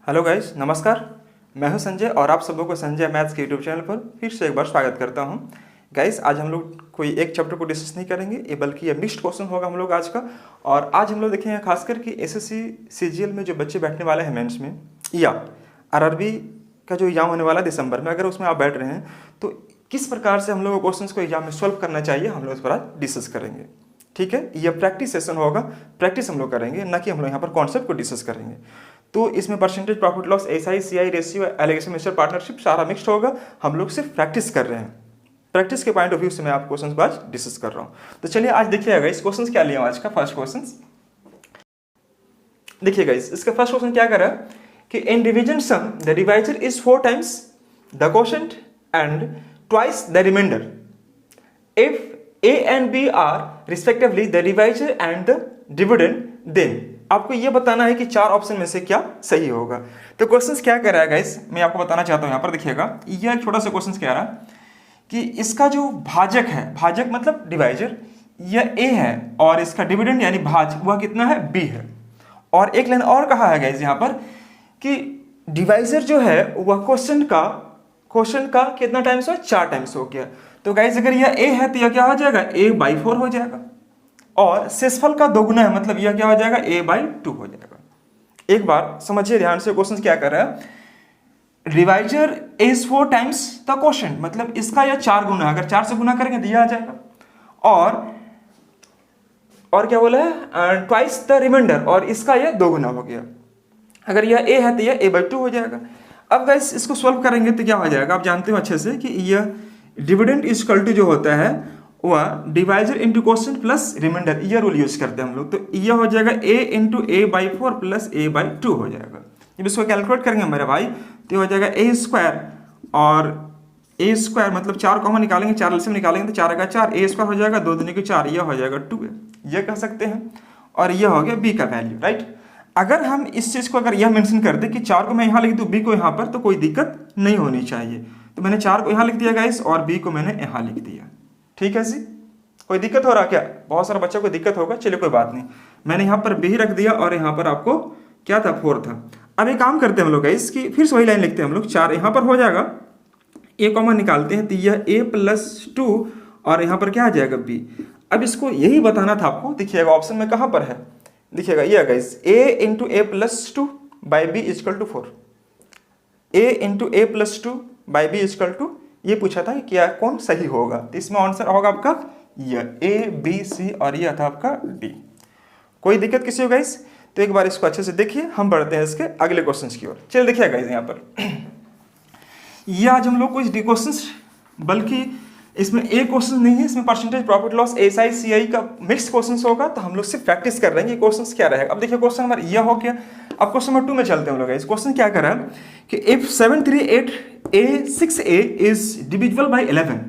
Hello guys, नमस्कार। मैं हूं संजय और आप सबों को संजय मैथ्स के यूट्यूब चैनल पर फिर से एक बार स्वागत करता हूं। गाइस, आज हम लोग कोई एक चैप्टर को डिस्कस नहीं करेंगे, ये बल्कि ये मिक्स्ड क्वेश्चन होगा हम लोग आज का। और आज हम लोग देखेंगे खासकर कि एसएससी सीजीएल में जो बच्चे बैठने वाले हैं मेंस में या आरआरबी का जो एग्जाम होने वाला है दिसंबर में, अगर उसमें आप बैठ रहे हैं तो किस प्रकार से हम लोग क्वेश्चन को एग्जाम में सॉल्व करना चाहिए, हम लोग इस पर आज डिस्कस करेंगे। ठीक है, यह प्रैक्टिस सेशन होगा, प्रैक्टिस हम लोग करेंगे, ना कि हम लोग यहाँ पर कॉन्सेप्ट को डिस्कस करेंगे। तो इसमें percentage, profit loss, SI, CI ratio, alligation mixture, partnership सारा मिक्स्ड होगा। हम लोग सिर्फ प्रैक्टिस कर रहे हैं, प्रैक्टिस के पॉइंट ऑफ व्यू से मैं आप क्वेश्चन आज डिस्कस कर रहा हूँ। तो चलिए आज देखिएगा इस क्वेश्चन क्या लिया आज का फर्स्ट क्वेश्चन। देखिएगा इसका फर्स्ट क्वेश्चन क्या कर रहा है कि in division sum the divisor is 4 times the quotient and twice the remainder if A and B are respectively the divisor and the dividend, then आपको ये बताना है कि चार ऑप्शन में से क्या सही होगा। तो क्वेश्चन क्या कह रहा है गाइस, मैं आपको बताना चाहता हूँ। यहाँ पर देखिएगा, यह एक छोटा सा क्वेश्चन कह रहा है कि इसका जो भाजक है, भाजक मतलब डिवाइजर, यह A है और इसका डिविडेंड यानी भाज वह कितना है, B है। और एक लाइन और कहा है गाइस यहाँ पर कि डिवाइजर जो है वह क्वेश्चन का कितना टाइम्स हो, 4 टाइम्स हो गया। तो गाइस अगर यह A है तो यह क्या हो जाएगा, A/4 हो जाएगा। और शेषफल का दोगुना है, मतलब यह क्या हो जाएगा, A/2 हो जाएगा। एक बार समझिए ध्यान से, क्वेश्चन क्या कर रहा है, divisor is 4 times the quotient, मतलब इसका यह 4 गुना, अगर 4 से गुना करेंगे तो यह आ जाएगा। और क्या बोला है, ट्वाइस द रिमाइंडर, और इसका यह 2 गुना हो गया। अगर यह A है तो यह A/2 हो जाएगा। अब गाइस इसको सॉल्व करेंगे तो क्या हो जाएगा, आप जानते हो अच्छे से कि यह डिविडेंड इक्वल टू जो होता है वह divisor into quotient plus remainder, यह रूल यूज करते हैं हम लोग। तो यह हो जाएगा A into A/4 plus A/2 हो जाएगा। जब इसको कैलकुलेट करेंगे मेरे भाई तो हो जाएगा A² और A² मतलब 4 कॉमन निकालेंगे, 4 एलसीएम निकालेंगे तो 4 का 4, A² हो जाएगा, 2 दूनी के 4, यह हो जाएगा 2 यह कह सकते हैं। और यह हो गया B का वैल्यू, राइट। अगर हम इस चीज को अगर यह मेंशन कर दे कि 4 को मैं यहाँ लिख दूँ, B को यहाँ पर, तो कोई दिक्कत नहीं होनी चाहिए। तो मैंने 4 को यहाँ लिख दिया गाइस और B को मैंने यहाँ लिख दिया। ठीक है जी, कोई दिक्कत हो रहा क्या? बहुत सारे बच्चों को दिक्कत होगा, चलिए कोई बात नहीं। मैंने यहाँ पर B रख दिया और यहाँ पर आपको क्या था, 4 था। अब एक काम करते हैं हम लोग गाइस कि फिर से वही लाइन लिखते हैं हम लोग, 4 यहाँ पर हो जाएगा, A कॉमन निकालते हैं तो यह A+2 और यहाँ पर क्या आ जाएगा, B। अब इसको यही बताना था आपको, देखिएगा ऑप्शन में कहाँ पर है, देखिएगा ये guys A into A+2 by B equal to 4, A into A+2 by B equal to, ये पूछा था कि क्या कौन सही होगा। तो इसमें आंसर होगा आपका यह A, B, C और यह था आपका D। कोई दिक्कत किसी हो गाइस? तो एक बार इसको अच्छे से देखिए, हम बढ़ते हैं इसके अगले क्वेश्चंस की ओर। चलिए देखिए गाइस यहाँ पर ये आज हम लोग कुछ डी क्वेश्चंस, बल्कि इसमें एक क्वेश्चन नहीं है, इसमें percentage, profit loss, SI, CI का मिक्स क्वेश्चंस होगा। तो हम लोग सिर्फ प्रैक्टिस कर रहे हैं कि क्वेश्चंस क्या रहेगा। अब देखिए क्वेश्चन नंबर यह हो गया। अब क्वेश्चन नंबर 2 में चलते हैं हम लोग। इस क्वेश्चन क्या कर रहा है कि if 738A6A is divisible by 11।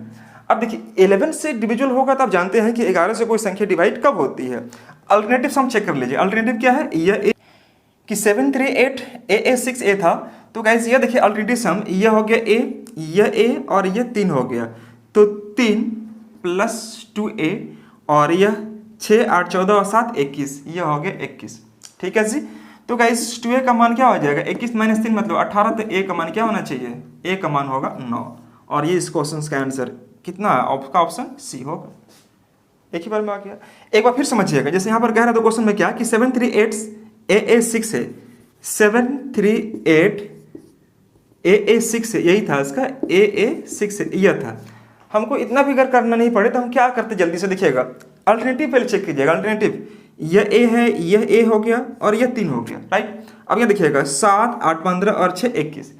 अब देखिए 11 से डिविजिबल होगा तो आप जानते हैं कि 11 से कोई संख्या डिवाइड कब होती है। अल्टरनेटिव हम चेक कर लीजिए। अल्टरनेटिव क्या है, यह कि 738A6A था। तो गाइस ये देखिए अल्टरनेटिव सम, यह हो गया A, यह A और यह 3 हो गया। तो 3 + 2A और यह 6, 8, 14 और 7, 21, यह हो गया 21। ठीक है जी। तो गाइस 2A का मान क्या हो जाएगा, 21 - 3 मतलब 18। तो A का मान क्या होना चाहिए, A का मान होगा 9। और ये इस क्वेश्चन का आंसर कितना है, आपका ऑप्शन C होगा। एक ही बार में आ गया। एक बार फिर समझिएगा, जैसे यहाँ पर कह रहा था क्वेश्चन में क्या कि 738AA6 है, 738AA6 है, यही था इसका AA6 है, यह था। हमको इतना फिगर करना नहीं पड़े तो हम क्या करते, जल्दी से देखिएगा अल्टरनेटिव पहले चेक कीजिएगा। अल्टरनेटिव यह A है, यह A हो गया और यह 3 हो गया, राइट। अब ये देखिएगा 7, 8, 15 और 6, 21।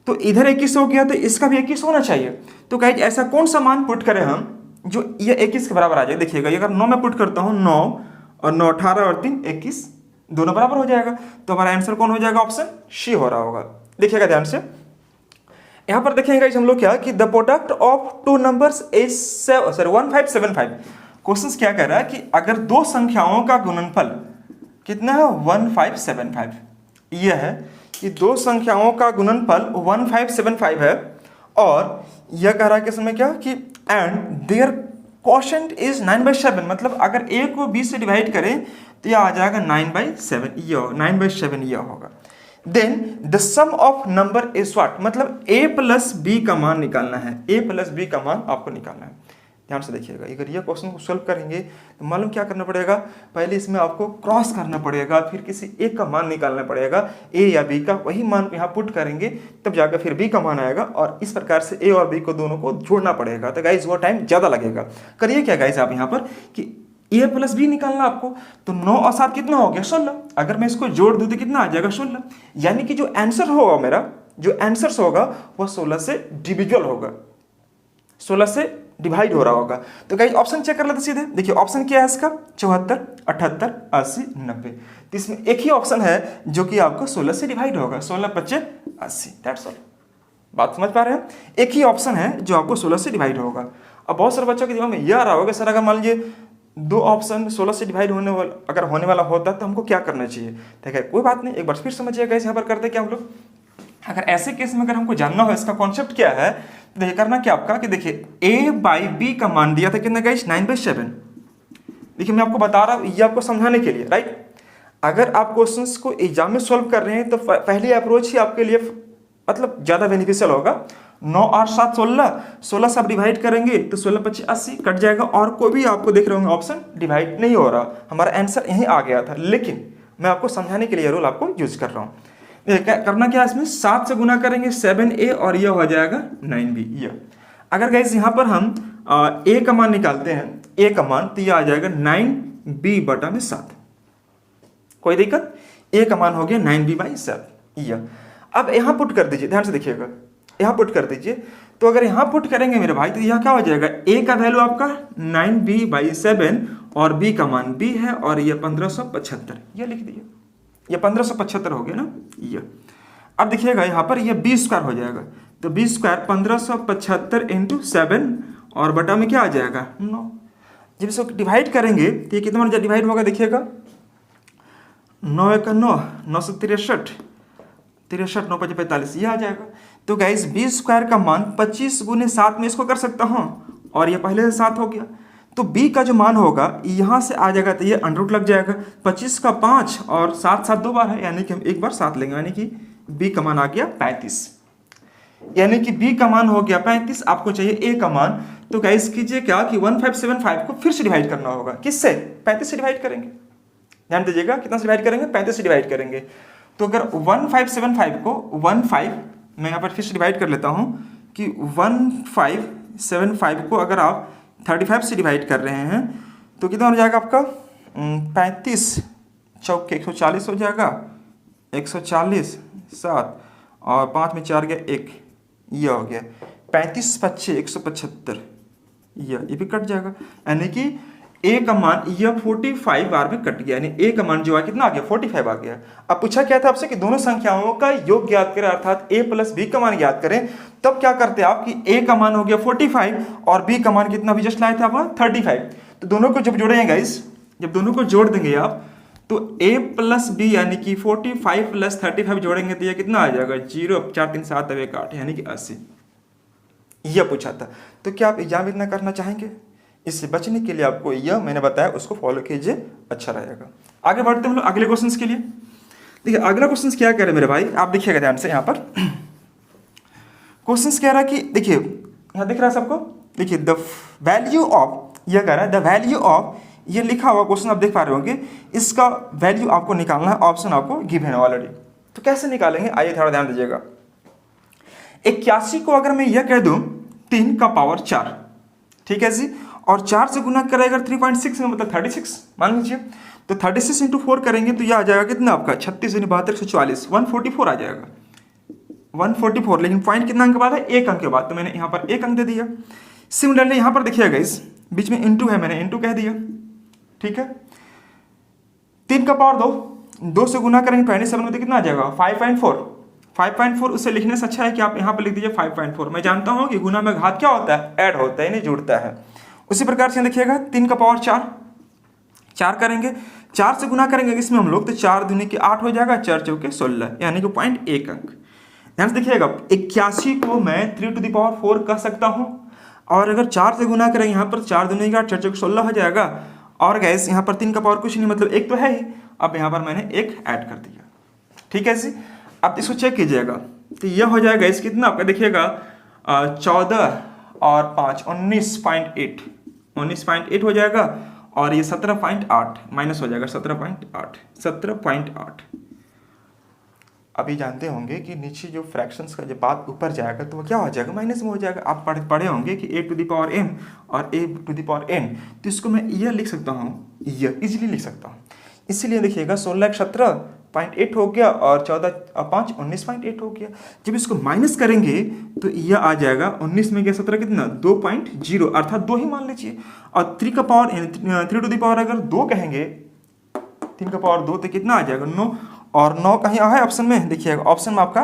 तो इधर 21 हो गया तो इसका भी 21 होना चाहिए। तो गाइस ऐसा कौन सा मान पुट करें हम जो यह 21 के बराबर आ जाए। देखिएगा अगर 9 में पुट करता हूँ, 9 और 9 18 और 3 21, दोनों बराबर हो जाएगा। तो हमारा आंसर कौन हो जाएगा, ऑप्शन C हो रहा होगा। देखिएगा ध्यान से, यहाँ पर देखेंगे हम लोग क्या कि the product of 2 numbers is 1575। Question क्या कह रहा है कि अगर 2 संख्याओं का गुणनफल कितना है, 1575। यह है कि 2 संख्याओं का गुणनफल 1575 है। और यह कह रहा है कि इसमें क्या कि एंड देयर क्वोशंट इज 9/7, मतलब अगर A को B से डिवाइड करें तो यह आ जाएगा 9/7, यह 9/7 यह होगा। Then the sum of number is what, मतलब a प्लस बी का मान निकालना है, a प्लस बी का मान आपको निकालना है। ध्यान से देखिएगा, अगर ये क्वेश्चन को सॉल्व करेंगे तो मालूम क्या करना पड़ेगा, पहले इसमें आपको क्रॉस करना पड़ेगा, फिर किसी एक का मान निकालना पड़ेगा, a या b का, वही मान यहाँ पुट करेंगे तब जाकर फिर b का मान आएगा, और इस प्रकार से a और b को दोनों को जोड़ना पड़ेगा। तो गाइज वो टाइम ज़्यादा लगेगा। करिए क्या गाइज आप यहाँ पर कि a प्लस बी निकालना आपको, तो 9 और 7 कितना हो गया 16। अगर मैं इसको जोड़ दूं तो कितना आ जाएगा 16, यानी कि जो आंसर होगा मेरा, जो आंसर होगा वो 16 से डिविजुअल होगा, 16 से डिवाइड हो रहा होगा। तो गाइस ऑप्शन चेक कर लेते सीधे, देखिए ऑप्शन क्या है इसका 74, 78, 80, 90। तो इसमें एक ही ऑप्शन है जो कि आपको 16 से डिवाइड होगा, 16 25 80, दैट्स ऑल। बात समझ पा रहे हैं, एक ही ऑप्शन है जो आपको 16 से डिवाइड होगा। अब बहुत सारे बच्चों के दिमाग में यह आ रहा होगा सर अगर मान लीजिए दो ऑप्शन 16 से डिवाइड होने वाला होता तो हमको क्या करना चाहिए। ठीक है, कोई बात नहीं, एक बार फिर समझिएगा इस यहाँ पर करते क्या हम लोग। अगर ऐसे केस में अगर हमको जानना हो इसका कॉन्सेप्ट क्या है, तो देखिए करना क्या आपका कि देखिए a बाई बी का मान दिया था कितना गाइस 9/7। देखिए मैं आपको बता रहा हूँ ये आपको समझाने के लिए, राइट। अगर आप क्वेश्चंस को एग्जाम में सॉल्व कर रहे हैं तो पहली अप्रोच ही आपके लिए मतलब ज़्यादा बेनिफिशियल होगा। 9 और 7 16, 16 से आप डिवाइड करेंगे तो 16 25 80 कट जाएगा, और कोई भी आपको देख रहे होंगे ऑप्शन डिवाइड नहीं हो रहा, हमारा आंसर यहीं आ गया था। लेकिन मैं आपको समझाने के लिए रूल आपको यूज कर रहा हूँ। करना क्या है इसमें 7 से गुना करेंगे 7a और यह हो जाएगा 9b। ये अगर गाइस यहाँ पर हम a का मान निकालते हैं, a का मान, तो यह आ जाएगा 9b बटा में 7। कोई दिक्कत, a का मान हो गया 9b/7। यह अब यहाँ पुट कर दीजिए, ध्यान से देखिएगा, यहाँ पुट कर दीजिए। तो अगर यहाँ पुट करेंगे मेरे भाई तो यह क्या हो जाएगा, a का वैल्यू आपका 9b/7 और b का मान b है, और यह 1575, यह लिख दीजिए, ये 1575 हो गया ना। ये अब देखिएगा यहाँ पर ये b स्क्वायर हो जाएगा, तो b स्क्वायर 1575 इंटू 7 और बटा में क्या आ जाएगा 9। जब इसको डिवाइड करेंगे तो ये कितना डिवाइड होगा, देखिएगा 9 1 9, 9 से 63, 63 9 5 45, ये आ जाएगा। तो गाइस b स्क्वायर का मान 25 गुने 7 में इसको कर सकता हूँ, और ये पहले से 7 हो गया। तो b का जो मान होगा यहाँ से आ जाएगा, तो ये अंडर लग जाएगा, 25 का 5 और 7 7 दो बार है, यानी कि हम एक बार 7 लेंगे, यानी कि b का मान आ गया 35, यानी कि b का मान हो गया 35। आपको चाहिए a का मान, तो गाइस कीजिए क्या कि 1575 को फिर से डिवाइड करना होगा, किससे 35 से डिवाइड करेंगे। ध्यान दीजिएगा कितना से डिवाइड करेंगे, 35 से डिवाइड करेंगे। तो अगर 1575 को 15 मैं यहाँ पर फिर से डिवाइड कर लेता हूँ कि 1575 को अगर आप 35 से डिवाइड कर रहे हैं तो कितना हो जाएगा आपका 35 चौके 140 हो जाएगा, 140 7 और 5 में 4 गया 1, ये हो गया 35 25 175, ये भी कट जाएगा, यानी कि a का मान यह 45 बार में कट गया, यानी a का मान जो है कितना आ गया 45 आ गया। अब पूछा क्या था आपसे कि दोनों संख्याओं का योग ज्ञात करें, अर्थात a प्लस b का मान ज्ञात करें। तब क्या करते आप कि a का मान हो गया 45 और b का मान कितना भी जस्ट लाए थे आप 35। तो दोनों को जब जोड़ेंगे गाइस, जब दोनों को जोड़ देंगे आप तो a प्लस b यानी कि 45 प्लस 35 जोड़ेंगे तो यह कितना आ जाएगा 0 4 3 7 1 8 यानी कि 80। यह पूछा था। तो क्या आप एग्जाम इतना करना चाहेंगे? इससे बचने के लिए आपको यह मैंने बताया उसको फॉलो कीजिए, अच्छा रहेगा। आगे बढ़ते हैं हम लोग अगले क्वेश्चंस के लिए। देखिए अगला क्वेश्चंस क्या कह रहे हैं मेरे भाई, आप देखिएगा ध्यान से। यहाँ पर क्वेश्चंस कह रहा है कि देखिए यहाँ दिख रहा है सबको, देखिए द वैल्यू ऑफ, यह कह रहा है द वैल्यू ऑफ, ये लिखा हुआ क्वेश्चन आप देख पा रहे होंगे, इसका वैल्यू आपको निकालना है, ऑप्शन आपको गिवन है ऑलरेडी। तो कैसे निकालेंगे आइए थोड़ा ध्यान दीजिएगा। 81 को अगर मैं यह कह दूं 3 का पावर 4, ठीक है जी, और 4 से गुना करेगा 3.6 में मतलब 36 मान लीजिए, तो 36 इंटू 4 करेंगे तो यह आ जाएगा कितना आपका 36 72 144 144 आ जाएगा 144। लेकिन पॉइंट कितना अंक के बाद है, 1 अंक के बाद, तो मैंने यहाँ पर 1 अंक दे दिया। सिमिलरली यहाँ पर देखिएगा इस बीच में इंटू है, मैंने इंटू कह दिया, ठीक है। 3 का पावर 2 से गुना करेंगे 27 में तो कितना आ जाएगा 5.4। उससे लिखने से अच्छा है कि आप यहाँ पर लिख दीजिए 5.4। मैं जानता हूँ कि गुना में घात क्या होता है, ऐड होता है, नहीं जुड़ता है। उसी प्रकार से देखिएगा 3 का पावर 4 करेंगे, 4 से गुना करेंगे इसमें हम लोग तो 4 दूनी के 8 हो जाएगा, 4 चौके 16 यानी कि 0.1 अंक। ध्यान से देखिएगा 81 को मैं 3 टू द पावर 4 कह सकता हूँ, और अगर 4 से गुना करेंगे यहाँ पर 4 दूनी के 8 4 चौके 16 हो जाएगा, और गैस यहाँ पर 3 का पावर कुछ नहीं मतलब 1 तो है ही, अब यहाँ पर मैंने 1 ऐड कर दिया, ठीक है जी। आप इसको चेक कीजिएगा तो यह हो जाएगा इस कितना आपका देखिएगा 14 और 5 19.8 19.8 हो जाएगा और ये 17.8 माइनस हो जाएगा 17.8 अभी जानते होंगे कि नीचे जो फ्रैक्शंस का जब बात ऊपर जाएगा तो वो क्या हो जाएगा माइनस में हो जाएगा। आप पढ़े होंगे कि a to the power m और a to the power n, तो इसको मैं यह लिख सकता हूँ, यह इजीली लिख सकता हूँ। इसीलिए देखिएगा 16 17.8 हो गया और 14 5 19.8 हो गया। जब इसको माइनस करेंगे तो यह आ जाएगा 19 में गया 17 कितना 2.0 अर्थात 2 ही मान लीजिए। और 3 का पावर 3 टू द पावर अगर 2 कहेंगे 3 का पावर 2 तो कितना आ जाएगा 9 और 9 कहीं है ऑप्शन में, देखिएगा ऑप्शन में आपका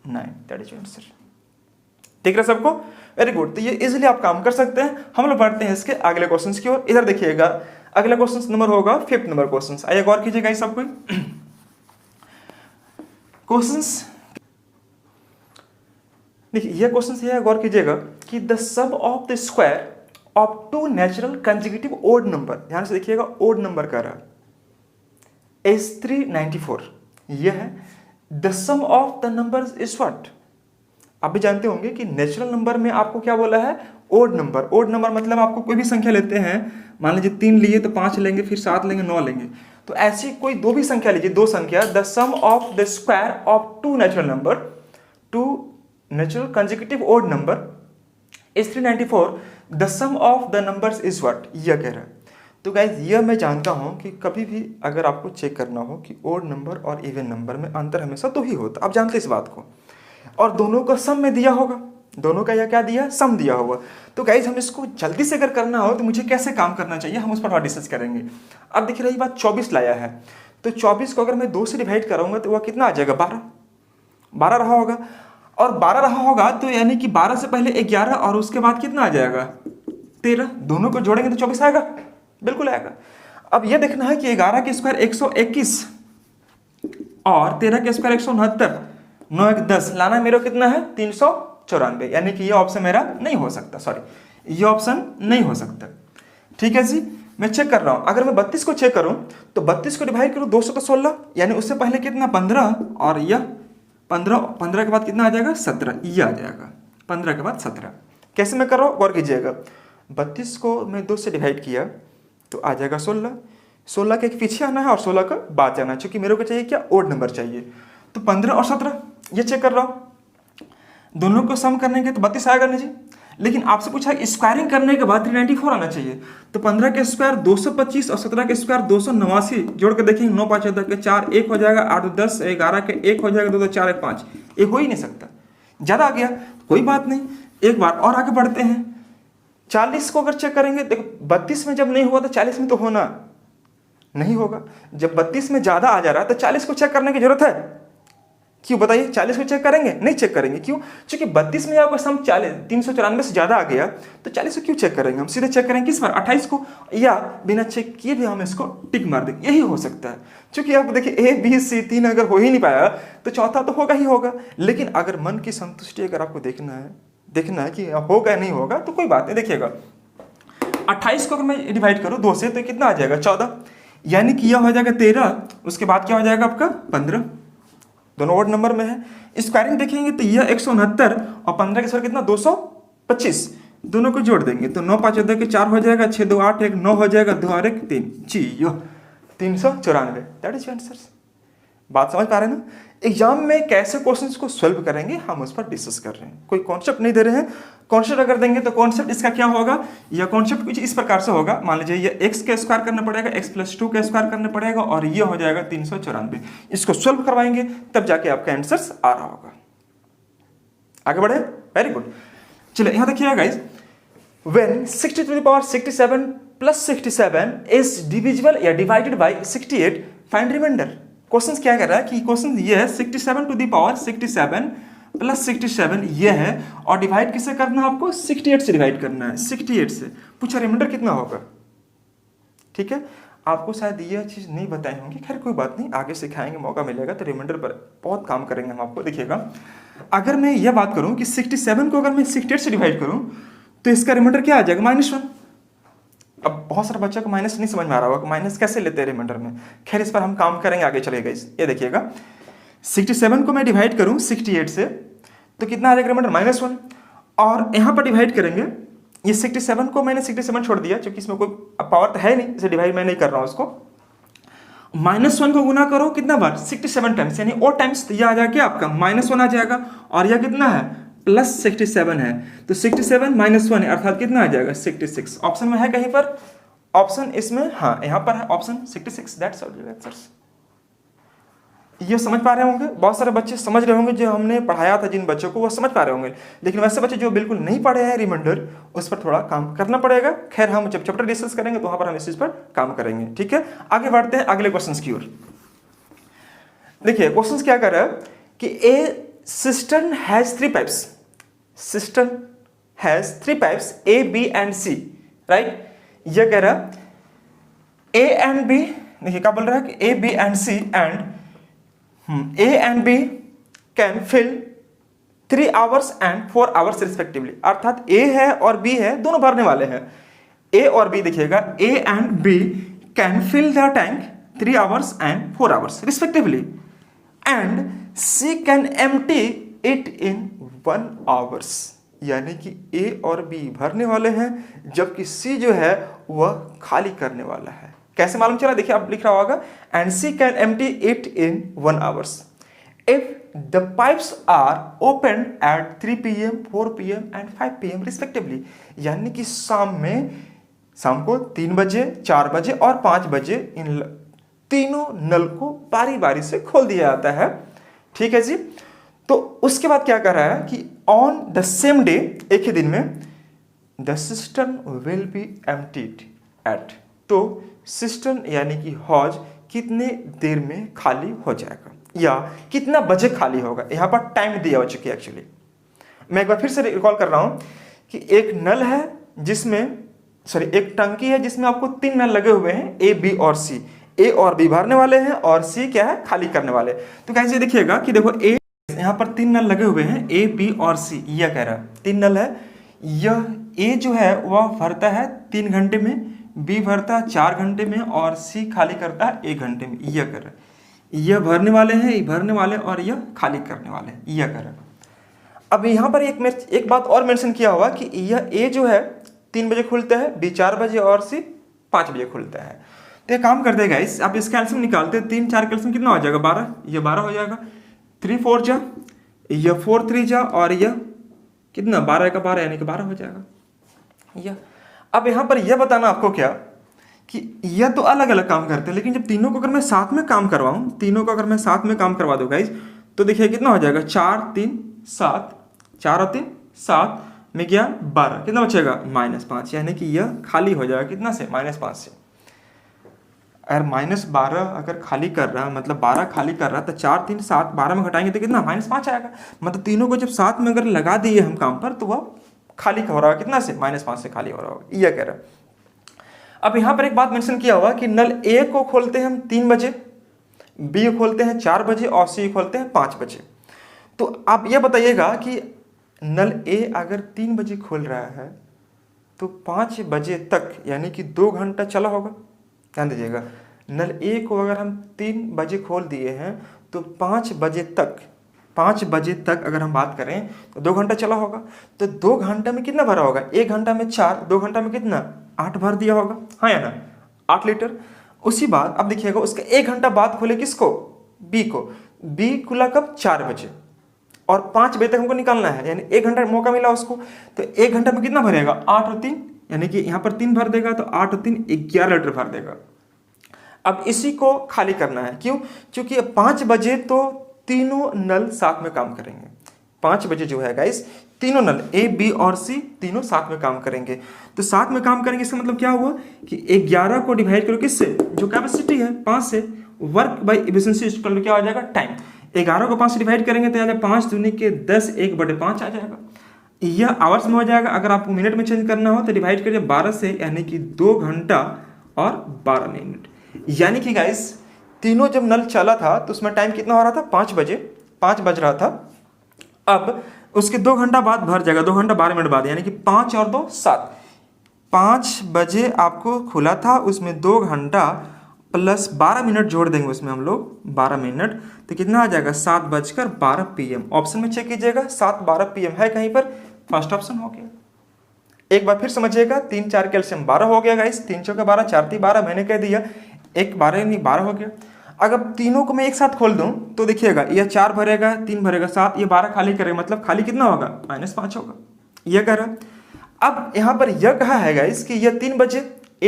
9, दैट इज आंसर। ठीक है सबको, वेरी गुड। तो ये इजीली आप काम कर सकते हैं। हम लोग बढ़ते हैं इसके अगले क्वेश्चंस की ओर। इधर देखिएगा अगला क्वेश्चन नंबर होगा 5th नंबर क्वेश्चन। आइए गौर कीजिएगा इस सब कोई क्वेश्चंस। देखिए ये क्वेश्चन ये है, गौर कीजिएगा कि the sum of the square of 2 natural consecutive odd number, ध्यान से देखिएगा ओड नंबर का रहा is 394, यह है the sum of the numbers is what. आप भी जानते होंगे कि नेचुरल नंबर में आपको क्या बोला है ओड नंबर। ओड नंबर मतलब आपको कोई भी संख्या लेते हैं, मान लीजिए 3 लिए तो 5 लेंगे, फिर 7 लेंगे, 9 लेंगे, तो ऐसी कोई दो भी संख्या लीजिए, दो संख्या, the sum of the square of 2 natural number, 2 natural consecutive odd number is 394, the sum of the numbers is what, यह कह रहा है। तो गाइज यह मैं जानता हूं कि कभी भी अगर आपको चेक करना हो कि ओड नंबर और इवन नंबर में अंतर हमेशा तो ही होता, आप जानते इस बात को, और दोनों को सम में दिया होगा, दोनों का यह क्या दिया सम दिया होगा। तो गाइज हम इसको जल्दी से अगर करना हो तो मुझे कैसे काम करना चाहिए हम उस पर थोड़ा डिस्कस करेंगे। अब देखिए रही बात 24 लाया है, तो 24 को अगर मैं 2 से डिवाइड कराऊंगा तो वह कितना आ जाएगा 12 रहा होगा, और 12 रहा होगा तो यानी कि 12 से पहले 11 और उसके बाद कितना आ जाएगा 13, दोनों को जोड़ेंगे तो 24 आएगा, बिल्कुल आएगा। अब यह देखना है कि 11 के स्क्वायर 121 और 13 के स्क्वायर 169, 9 1 10 लाना मेरा कितना है 394, यानी कि ये ऑप्शन मेरा नहीं हो सकता, सॉरी ये ऑप्शन नहीं हो सकता। ठीक है जी, मैं चेक कर रहा हूं। अगर मैं 32 को चेक करूं तो 32 को डिवाइड करूं 200 तो 16, यानी उससे पहले कितना 15 और यह 15 के बाद कितना आ जाएगा 17, ये आ जाएगा 15 के बाद 17। कैसे मैं कर रहा हूं गौर कीजिएगा, 32 को मैं 2 से डिवाइड किया तो आ जाएगा 16 के पीछे आना है और 16 का बाद जाना है, क्योंकि मेरे को चाहिए क्या ओड नंबर चाहिए। तो 15 और 17 ये चेक कर रहा हूं, दोनों को सम करने के तो 32 आएगा ना जी, लेकिन आपसे पूछा स्क्वायरिंग करने के बाद 394 आना चाहिए। तो 15 के स्क्वायर 225 और 17 के स्क्वायर 289 जोड़ के देखेंगे 9 5 10 के 4 1 हो जाएगा, 8 10 11 के 1 हो जाएगा, 2 2 4 1 5, एक हो ही नहीं सकता, ज़्यादा आ गया, कोई बात नहीं, एक बार और आगे बढ़ते हैं। 40 को अगर चेक करेंगे, देखो 32 में जब नहीं हुआ तो 40 में तो होना नहीं होगा, जब 32 में ज़्यादा आ जा रहा है तो 40 को चेक करने की जरूरत है, क्यों बताइए 40 को चेक करेंगे नहीं चेक करेंगे, क्यों, क्योंकि 32 में आपका सम 394 से ज़्यादा आ गया तो 40 को क्यों चेक करेंगे, हम सीधे चेक करेंगे किस पर 28 को, या बिना चेक किए भी हम इसको टिक मार देंगे, यही हो सकता है। क्योंकि आप देखिए A B C 3 अगर हो ही नहीं पाया तो चौथा तो होगा ही होगा, लेकिन अगर मन की संतुष्टि अगर आपको देखना है कि होगा नहीं होगा तो कोई बात नहीं। देखिएगा 28 को अगर मैं डिवाइड करूँ 2 से तो कितना आ जाएगा 14, यानी कि यह हो जाएगा 13, उसके बाद क्या हो जाएगा आपका 15, दोनों ओड नंबर में है। स्क्वायरिंग देखेंगे तो यह 169 और 15 के स्क्वायर कितना 225, दोनों को जोड़ देंगे तो 9 5 10 के 4 हो जाएगा, 6 2 8 1 9 हो जाएगा, 2 और 1 3 जी, यो 394, दैट इज आंसर। बात समझ पा रहे हैं ना। एग्जाम में कैसे क्वेश्चंस को सॉल्व करेंगे हम उस पर डिस्कस कर रहे हैं, कोई कॉन्सेप्ट नहीं दे रहे हैं। कॉन्सेप्ट अगर देंगे तो कॉन्सेप्ट इसका क्या होगा, यह कॉन्सेप्ट कुछ इस प्रकार से होगा, मान लीजिए ये x का स्क्वायर करना पड़ेगा, x + 2 का स्क्वायर करना पड़ेगा और ये हो जाएगा 394, इसको सॉल्व करवाएंगे तब जाके आपका आंसर आ रहा होगा। आगे बढ़े, वेरी गुड। चलिए यहाँ देखिएगा गाइस, व्हेन 60⁻67 + 67 इज डिविजिबल या divided by 68 find remainder. Question क्या कर रहा है कि क्वेश्चन ये है 67⁻67 + 67 ये है और डिवाइड किससे करना है आपको 68 से डिवाइड करना है, 68 से पूछा रिमाइंडर कितना होगा। ठीक है, आपको शायद ये चीज़ नहीं बताई होंगी, खैर कोई बात नहीं, आगे सिखाएंगे, मौका मिलेगा तो रिमाइंडर पर बहुत काम करेंगे हम आपको। देखिएगा अगर मैं ये बात करूँ कि 67 को अगर मैं 68 से डिवाइड करूँ तो इसका रिमाइंडर क्या आ जाएगा -1। अब बहुत सारे बच्चों को माइनस नहीं समझ में आ रहा होगा, माइनस कैसे लेते हैं रिमाइंडर में, खैर इस पर हम काम करेंगे आगे चलेगा। ये देखिएगा 67 को मैं डिवाइड करूँ 68 से तो कितना आ जाएगा रिमाइंडर -1, और यहाँ पर डिवाइड करेंगे ये 67 को मैंने 67 छोड़ दिया क्योंकि इसमें कोई पावर तो है नहीं, इसे डिवाइड मैं नहीं कर रहा हूँ उसको। -1 को गुना करो कितना बार 67 टाइम्स, यानी और टाइम्स, तो यह आ जाएगा आपका -1 आ जाएगा, और यह कितना है +67 है, तो 67 -1 अर्थात कितना आ जाएगा 66। ऑप्शन में है कहीं पर ऑप्शन इसमें, हाँ यहाँ पर है ऑप्शन 66। That's all answers. ये समझ पा रहे होंगे, बहुत सारे बच्चे समझ रहे होंगे, जो हमने पढ़ाया था जिन बच्चों को वो समझ पा रहे होंगे, लेकिन वैसे बच्चे जो बिल्कुल नहीं पढ़े हैं रिमाइंडर, उस पर थोड़ा काम करना पड़ेगा। खैर हम जब चैप्टर डिस्कस करेंगे तो वहां पर हम इस चीज पर काम करेंगे, ठीक है। आगे बढ़ते हैं अगले क्वेश्चन की ओर। देखिए क्वेश्चन क्या कर रहा है कि a system has 3 pipes, system has 3 pipes A, B and C, right. यह कह रहा है A and B, देखिए क्या बोल रहा है कि A, B and C and A and B can fill 3 hours and 4 hours respectively, अर्थात A है और B है, दोनों भरने वाले हैं। A और B देखिएगा, A and B can fill the tank 3 hours and 4 hours respectively and C can empty it in 1 hours, यानी कि A और B भरने वाले हैं जबकि C जो है वह खाली करने वाला है। कैसे मालूम चला, देखिए आप लिख रहा होगा and C can empty it in 1 hours if the pipes are opened at 3 PM, 4 PM and 5 PM respectively, यानी कि शाम को 3 बजे, 4 बजे और 5 बजे इन तीनों नल को बारी बारी से खोल दिया जाता है, ठीक है जी। तो उसके बाद क्या कर रहा है कि ऑन द सेम डे, एक ही दिन में, the system will be emptied at, तो सिस्टम यानी कि हौज कितने देर में खाली हो जाएगा या कितना बजे खाली होगा, यहां पर टाइम दिया हो चुकी है। एक्चुअली मैं एक बार फिर से रिकॉल कर रहा हूं कि एक नल है जिसमें, सॉरी एक टंकी है जिसमें आपको 3 नल लगे हुए हैं A, B और C। A और B भरने वाले हैं और C क्या है, खाली करने वाले। तो कैसे देखिएगा कि देखो A, यहाँ पर 3 नल लगे हुए हैं A, B और C, यह कह रहा है 3 नल है। यह A जो है वह भरता है 3 घंटे में, B भरता है 4 घंटे में और C खाली करता है 1 घंटे में, यह कर रहा है। यह भरने वाले हैं, ये भरने वाले और यह खाली करने वाले हैं, यह कर रहा है। अब यहाँ पर एक बात और मेंशन किया हुआ कि यह A जो है 3 बजे खुलता है, B 4 बजे और C 5 बजे खुलता है। तो ये काम करते हैं गाइस, आप इसका कैल्शियम निकालते हैं, 3 4 कैल्शियम कितना हो जाएगा 12, यह 12 हो जाएगा, 3 4 जा, यह 4 3 जा और यह कितना 12 का 12 यानी कि 12 हो जाएगा यह। अब यहाँ पर यह बताना आपको क्या कि यह तो अलग अलग काम करते हैं, लेकिन जब तीनों को अगर मैं साथ में काम करवाऊं, तीनों को अगर मैं साथ में काम करवा दूं गाइस, तो देखिए कितना हो जाएगा 4 3 7, 4 और 3 7 में गया 12, कितना बचेगा -5, यानी कि यह खाली हो जाएगा कितना से, -5 से। अगर -12 अगर खाली कर रहा है, मतलब 12 खाली कर रहा है, तो 4 3 7 12 में घटाएंगे तो कितना -5 आएगा। मतलब तीनों को जब साथ में अगर लगा दिए हम काम पर तो वह खाली हो रहा है कितना से, -5 से खाली हो रहा होगा, यह कह रहा है। अब यहाँ पर एक बात मेंशन किया हुआ कि नल A को खोलते हैं हम 3 बजे, B खोलते हैं 4 बजे और C खोलते हैं 5 बजे। तो आप ये बताइएगा कि नल A अगर 3 बजे खोल रहा है तो 5 बजे तक यानी कि 2 घंटा चला होगा। ध्यान दीजिएगा, नल A को अगर हम 3 बजे खोल दिए हैं तो 5 बजे तक अगर हम बात करें तो 2 घंटा चला होगा। तो 2 घंटा में कितना भरा होगा, 1 घंटा में 4, 2 घंटा में कितना 8 भर दिया होगा, हाँ या ना, 8 लीटर। उसी बात अब देखिएगा उसके 1 घंटा बाद खोले किसको, B को। B खुला कब, 4 बजे और 5 बजे तक हमको निकालना है, यानी 1 घंटा मौका मिला उसको। तो 1 घंटा में कितना भरेगा, 8 और 3, यानी कि यहाँ पर 3 भर देगा तो 8 और 3 11 लीटर भर देगा। अब इसी को खाली करना है, क्यों, क्योंकि 5 बजे तो तीनों नल साथ में काम करेंगे। 5 बजे जो है गाइस तीनों नल A, B और C तीनों साथ में काम करेंगे। तो साथ में काम करेंगे इसका मतलब क्या हुआ कि 11 को डिवाइड करो किससे, जो कैपेसिटी है 5 से, वर्क बाय एफिशिएंसी इक्वल क्या हो जाएगा, टाइम। 11 को 5 से डिवाइड करेंगे तो आ जाएगा 5 दूनी के 10 1/5 आ जाएगा। यह आवर्स में हो जाएगा। अगर आपको मिनट में चेंज करना हो तो डिवाइड करिए 12 से, यानी कि 2 घंटा और 12 मिनट। यानी कि गाइस तीनों जब नल चला था तो उसमें टाइम कितना हो रहा था, 5 बजे, 5 बज रहा था। अब उसके 2 घंटा बाद भर जाएगा, 2 घंटा 12 मिनट बाद, यानी कि 5 और 2 7। 5 बजे आपको खुला था, उसमें 2 घंटा प्लस 12 मिनट जोड़ देंगे उसमें हम लोग 12 मिनट, तो कितना आ जाएगा 7:12 PM। ऑप्शन में चेक कीजिएगा 7:12 PM है कहीं पर, फर्स्ट ऑप्शन हो गया। एक बार फिर समझिएगा, 3 4 कैल्शियम 12 हो गया गाइस, 3 चौके 12, 4 3 12, मैंने कह दिया, एक 12 नहीं 12 हो गया। अगर तीनों को मैं एक साथ खोल दूं तो देखिएगा यह 4 भरेगा, 3 भरेगा 7, ये 12 खाली करेगा, मतलब खाली कितना होगा -5 होगा, यह कह रहा। अब यहाँ पर यह कहा है गाइस कि यह 3 बजे,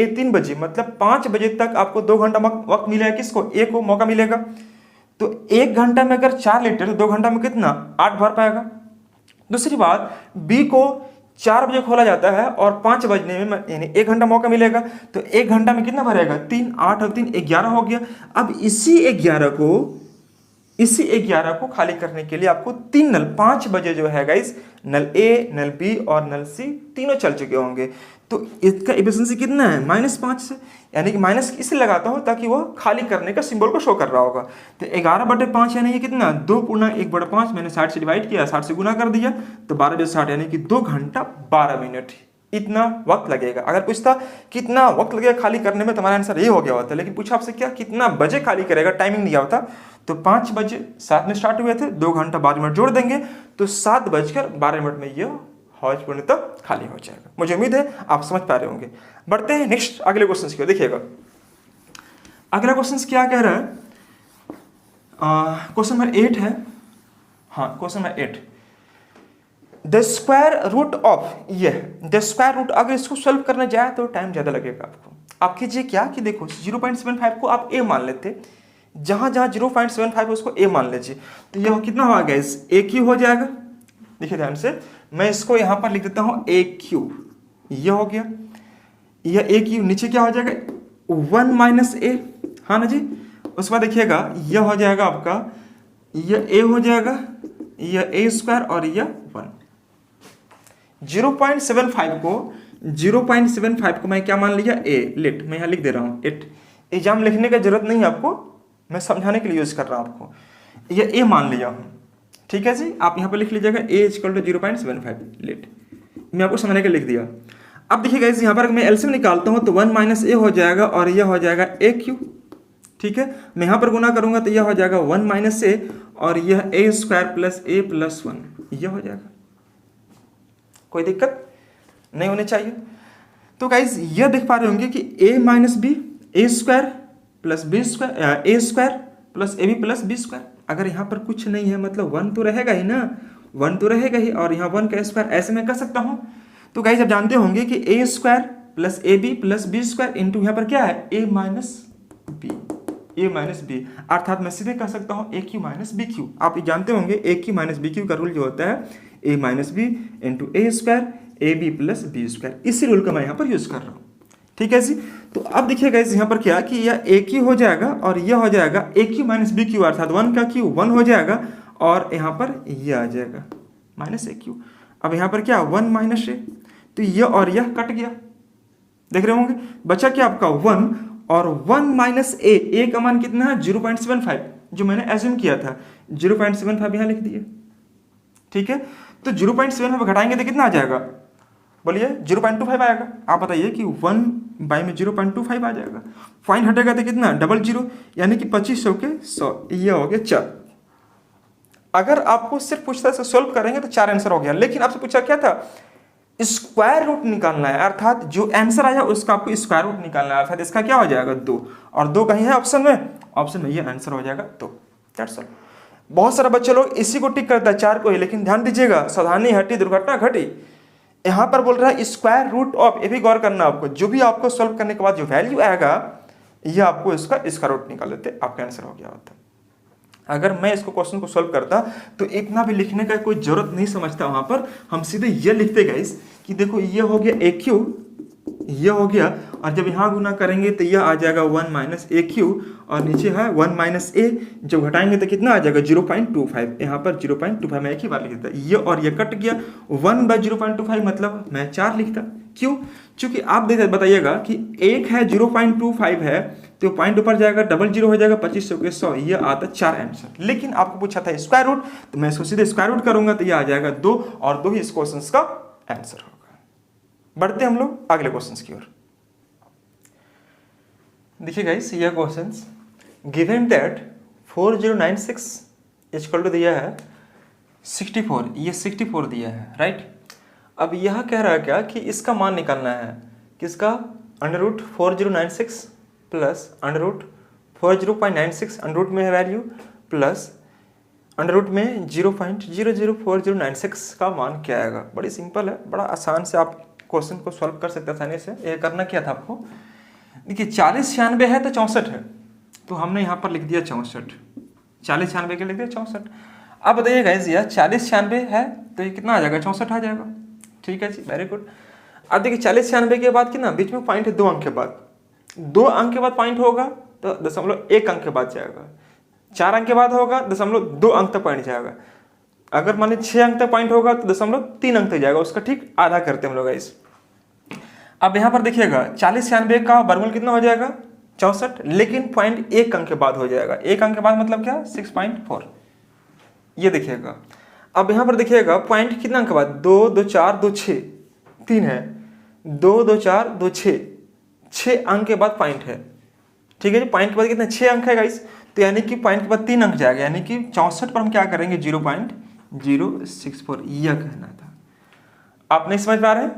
3 बजे मतलब 5 बजे तक आपको 2 घंटा वक्त मिलेगा, किसको, ए को मौका मिलेगा। तो 1 घंटा में अगर 4 लीटर तो 2 घंटा में कितना 8 भर पाएगा। दूसरी बात, बी को 4 बजे खोला जाता है और 5 बजने में यानी 1 घंटा मौका मिलेगा, तो 1 घंटा में कितना भरेगा 3, 8 और 3 11 हो गया। अब इसी 11 को खाली करने के लिए आपको 3 नल, 5 बजे जो है गाइस नल ए, नल बी और नल सी तीनों चल चुके होंगे, तो इसका एफिशिएंसी कितना है -5 से, यानी कि माइनस इसलिए लगाता हूं ताकि वो खाली करने का सिंबल को शो कर रहा होगा। तो 11/5 यानी ये कितना 2×1/5, मैंने 60 से डिवाइड किया, 60 से गुना कर दिया, तो 12/60 यानी कि 2 घंटा 12 मिनट इतना वक्त लगेगा। अगर पूछता कितना वक्त लगेगा खाली करने में, तुम्हारा आंसर ये हो गया होता, लेकिन पूछा आपसे क्या कितना बजे खाली करेगा, टाइमिंग दिया होता, तो 5 बजे 7 में स्टार्ट हुए थे, 2 घंटा 12 मिनट जोड़ देंगे तो 7:12 में ये हौज पूर्णतः खाली हो जाएगा। मुझे उम्मीद है आप समझ पा रहे होंगे। बढ़ते हैं नेक्स्ट अगले क्वेश्चन की ओर। देखिएगा अगला क्वेश्चन क्या कह रहा है, क्वेश्चन नंबर 8 है। हाँ, question number 8, the square root of, ये द स्क्वायर रूट, अगर इसको सॉल्व करने जाए तो टाइम ज्यादा लगेगा आपको। आप कीजिए क्या कि देखो 0.75 को आप ए मान लेते, जहां जहां 0.75 उसको ए मान लीजिए, तो यह कितना होगा गाइस, ए क्यू हो जाएगा। देखिए ध्यान से, मैं इसको यहां पर लिख देता हूं ए क्यू, यह हो गया, यह ए क्यू, नीचे क्या हो जाएगा 1 - ए, हाँ ना जी। उसके बाद देखिएगा यह हो जाएगा आपका, यह ए हो जाएगा, यह ए स्क्वायर और यह 1। 0.75 को मैं क्या मान लिया ए, लेट मैं यहां लिख दे रहा हूं एट। एग्जाम लिखने का जरूरत नहीं है आपको, मैं समझाने के लिए यूज कर रहा हूं आपको। यह ए मान लिया हूं, ठीक है जी, आप यहां पर लिख लीजिएगा ए = 0.75, लेट मैं आपको समझने के लिए लिख दिया। अब देखिए गाइस यहाँ पर मैं एलसीएम निकालता हूं तो 1 - ए हो जाएगा और यह हो जाएगा ए क्यू, ठीक है। मैं यहां पर गुना करूंगा तो यह हो जाएगा 1 - ए और यह ए स्क्वायर प्लस ए प्लस 1, यह हो जाएगा। कोई दिक्कत नहीं होनी चाहिए। तो गाइस यह देख पा रहे होंगे कि a - b, A square plus B square, A square plus A B plus B square. अगर यहाँ पर कुछ नहीं है मतलब 1 तो रहेगा ही ना, 1 तो रहेगा ही, और यहाँ 1 का स्क्वायर ऐसे मैं कर सकता हूँ। तो गाइस आप जानते होंगे कि A square plus A B plus B square into यहाँ पर क्या है ए माइनस बी, अर्थात मैं सीधे कह सकता हूँ A cube minus B cube. आप ये जानते होंगे A cube minus B cube का रूल जो होता है A minus B into A square A B plus B square, इसी रूल का मैं यहाँ पर यूज कर रहा हूँ, ठीक है जी। तो अब देखिएगा इस यहाँ पर क्या कि यह ए क्यू हो जाएगा और यह हो जाएगा ए क्यू माइनस बी क्यू, अर्थात 1 का क्यू 1 हो जाएगा और यहाँ पर यह आ जाएगा माइनस ए क्यू। अब यहाँ पर क्या 1 - ए, तो यह और यह कट गया, देख रहे होंगे बचा क्या आपका 1 और 1 - ए का मान कितना है 0.75, जो मैंने एज्यूम किया था 0.75 यहाँ लिख दिया, ठीक है। तो 0.75 घटाएंगे तो कितना आ जाएगा, बोलिए 0.25 आएगा। आप बताइए कि 1 में 0.25 आ जाएगा, पॉइंट हटेगा तो कितना 00, यानी कि 2500 के 100, ये हो गया 4। अगर आपको सिर्फ पूछता है सोल्व करेंगे तो 4 आंसर हो गया, लेकिन आपसे पूछा क्या था स्क्वायर रूट निकालना है, अर्थात जो आंसर आया उसका आपको स्क्वायर रूट निकालना है, अर्थात इसका क्या हो जाएगा 2, और 2 कहीं है ऑप्शन में ये आंसर हो जाएगा 2। That's all. बहुत सारे बच्चे लोग इसी को टिक करता है 4 को ही, लेकिन ध्यान दीजिएगा सावधानी हटी दुर्घटना घटी। यहां पर बोल रहा है स्क्वायर रूट ऑफ, ये भी गौर करना आपको, जो भी आपको सॉल्व करने के बाद जो वैल्यू आएगा ये आपको इसका स्क्वायर रूट निकाल लेते, आपका आंसर हो गया होता। अगर मैं इसको क्वेश्चन को सॉल्व करता तो इतना भी लिखने का कोई जरूरत नहीं समझता, वहां पर हम सीधे ये लिखते गाइस कि देखो ये हो गया ए क्यू, ये हो गया, और जब यहाँ गुना करेंगे तो यह आ जाएगा 1 - ए क्यू और नीचे है 1 - ए, जब घटाएंगे तो कितना आ जाएगा 0.25, यहाँ पर 0.25 मैं एक ही बार लिख देता, ये और ये कट गया, 1/0.25 मतलब मैं 4 लिखता। क्यों? चूंकि आप देखिए बताइएगा कि एक है 0.25 है तो पॉइंट ऊपर जाएगा, 00 हो जाएगा, 2500 के 100, ये आता 4 आंसर। लेकिन आपको पूछा था स्क्वायर रूट, तो मैं इसको सीधे स्क्वायर रूट करूंगा तो ये आ जाएगा 2, और 2 ही इस क्वेश्चन का आंसर होगा। बढ़ते हम लोग अगले क्वेश्चन की ओर। देखिए गाइस, यह questions given that 4096 equal to दिया है 64, ये 64 दिया है, राइट। अब यह कह रहा है क्या कि इसका मान निकालना है, किसका, √4096 प्लस √40.96, अंडर रूट में है वैल्यू, प्लस अंडर रूट में 0.004096 का मान क्या आएगा। बड़ी सिंपल है, बड़ा आसान से आप क्वेश्चन को सॉल्व कर सकते हैं आसानी से। ये करना क्या था आपको, देखिए 40 96 है तो 64 है, तो हमने यहाँ पर लिख दिया 64, 40 96 के लिख दिया 64। अब बताइए गाइस, यह 40 96 है तो ये कितना आ जाएगा, 64 आ जाएगा। ठीक है जी, वेरी गुड। अब देखिए 40 96 के बाद कितना, बीच में पॉइंट है 2 अंक के बाद, 2 अंक के बाद पॉइंट होगा तो 0.1 अंक के बाद जाएगा, 4 अंक के बाद होगा 0.2 अंक तक पॉइंट जाएगा, अगर मान लीजिए 6 अंक तक पॉइंट होगा तो 0.3 अंक तक जाएगा, उसका ठीक आधा करते हैं हम लोग गाइस। अब यहाँ पर देखिएगा 40 96 का वर्गमूल कितना हो जाएगा, 64, लेकिन पॉइंट 1 अंक के बाद हो जाएगा। 1 अंक के बाद मतलब क्या, 6.4, ये देखिएगा। अब यहाँ पर देखिएगा पॉइंट कितना अंक के बाद, 2 2 4 2 6, 3 है, 2 2 4 2 6, 6 अंक के बाद पॉइंट है। ठीक है जी, पॉइंट के बाद कितना, 6 अंक है गाइस, तो यानी कि पॉइंट के बाद 3 अंक जाएगा, यानी कि 64 पर हम क्या करेंगे, 0.064, यह कहना था। आप नहीं समझ पा रहे हैं,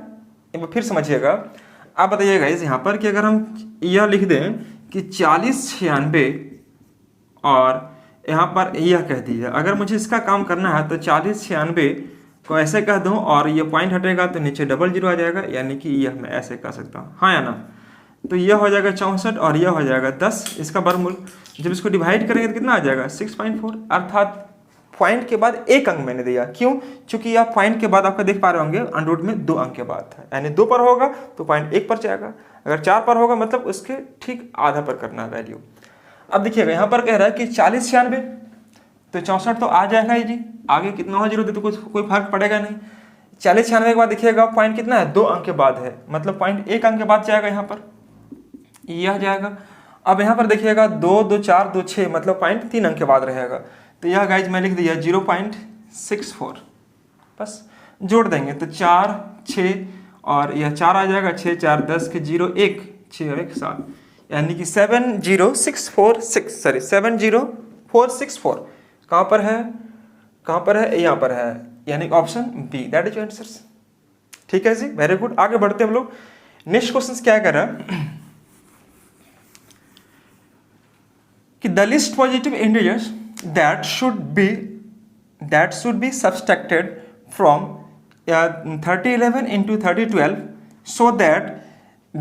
एक बार फिर समझिएगा। आप बताइए गाइस यहाँ पर कि अगर हम यह लिख दें कि 40 96 और यहाँ पर यह कह दीजिए, अगर मुझे इसका काम करना है तो 40 96 को ऐसे कह दूँ और ये पॉइंट हटेगा तो नीचे 00 आ जाएगा, यानी कि यह मैं ऐसे कर सकता हूँ, हाँ या ना। तो यह हो जाएगा 64 और यह हो जाएगा 10, इसका वर्गमूल जब इसको डिवाइड करेंगे तो कितना आ जाएगा, 6.4, अर्थात पॉइंट के बाद 1 अंक मैंने दिया, क्यों, चूंकि यह पॉइंट के बाद आपका देख पा रहे होंगे अंडर रूट में 2 अंक के बाद था, यानी 2 पर होगा तो पॉइंट 1 पर जाएगा, अगर 4 पर होगा मतलब उसके ठीक आधा पर करना है वैल्यू। अब देखिएगा यहाँ पर कह रहा है कि 40 96 तो 64 तो आ जाएगा ही जी, आगे कितना हो 0 तो कोई फर्क पड़ेगा नहीं। 40 96 के बाद देखिएगा पॉइंट कितना है, 2 अंक के बाद है, मतलब पॉइंट 1 अंक के बाद जाएगा, यहाँ पर यह जाएगा। अब यहाँ पर देखिएगा 2 2 4 2 6, मतलब पॉइंट 3 अंक के बाद रहेगा, तो यह गाइज मैं लिख दिया 0.64, बस जोड़ देंगे तो 4 6 और यह 4 आ जाएगा, 6 4 10 के 0 1 6 और 1 7, यानी कि 70464, कहाँ पर है, कहाँ पर है, यहाँ पर है, यानी option B, that is answer. ठीक है जी, वेरी गुड। आगे बढ़ते हम लोग, नेक्स्ट क्वेश्चन क्या कर रहा है कि the least positive integers that should be subtracted from 3011 into 3012 so that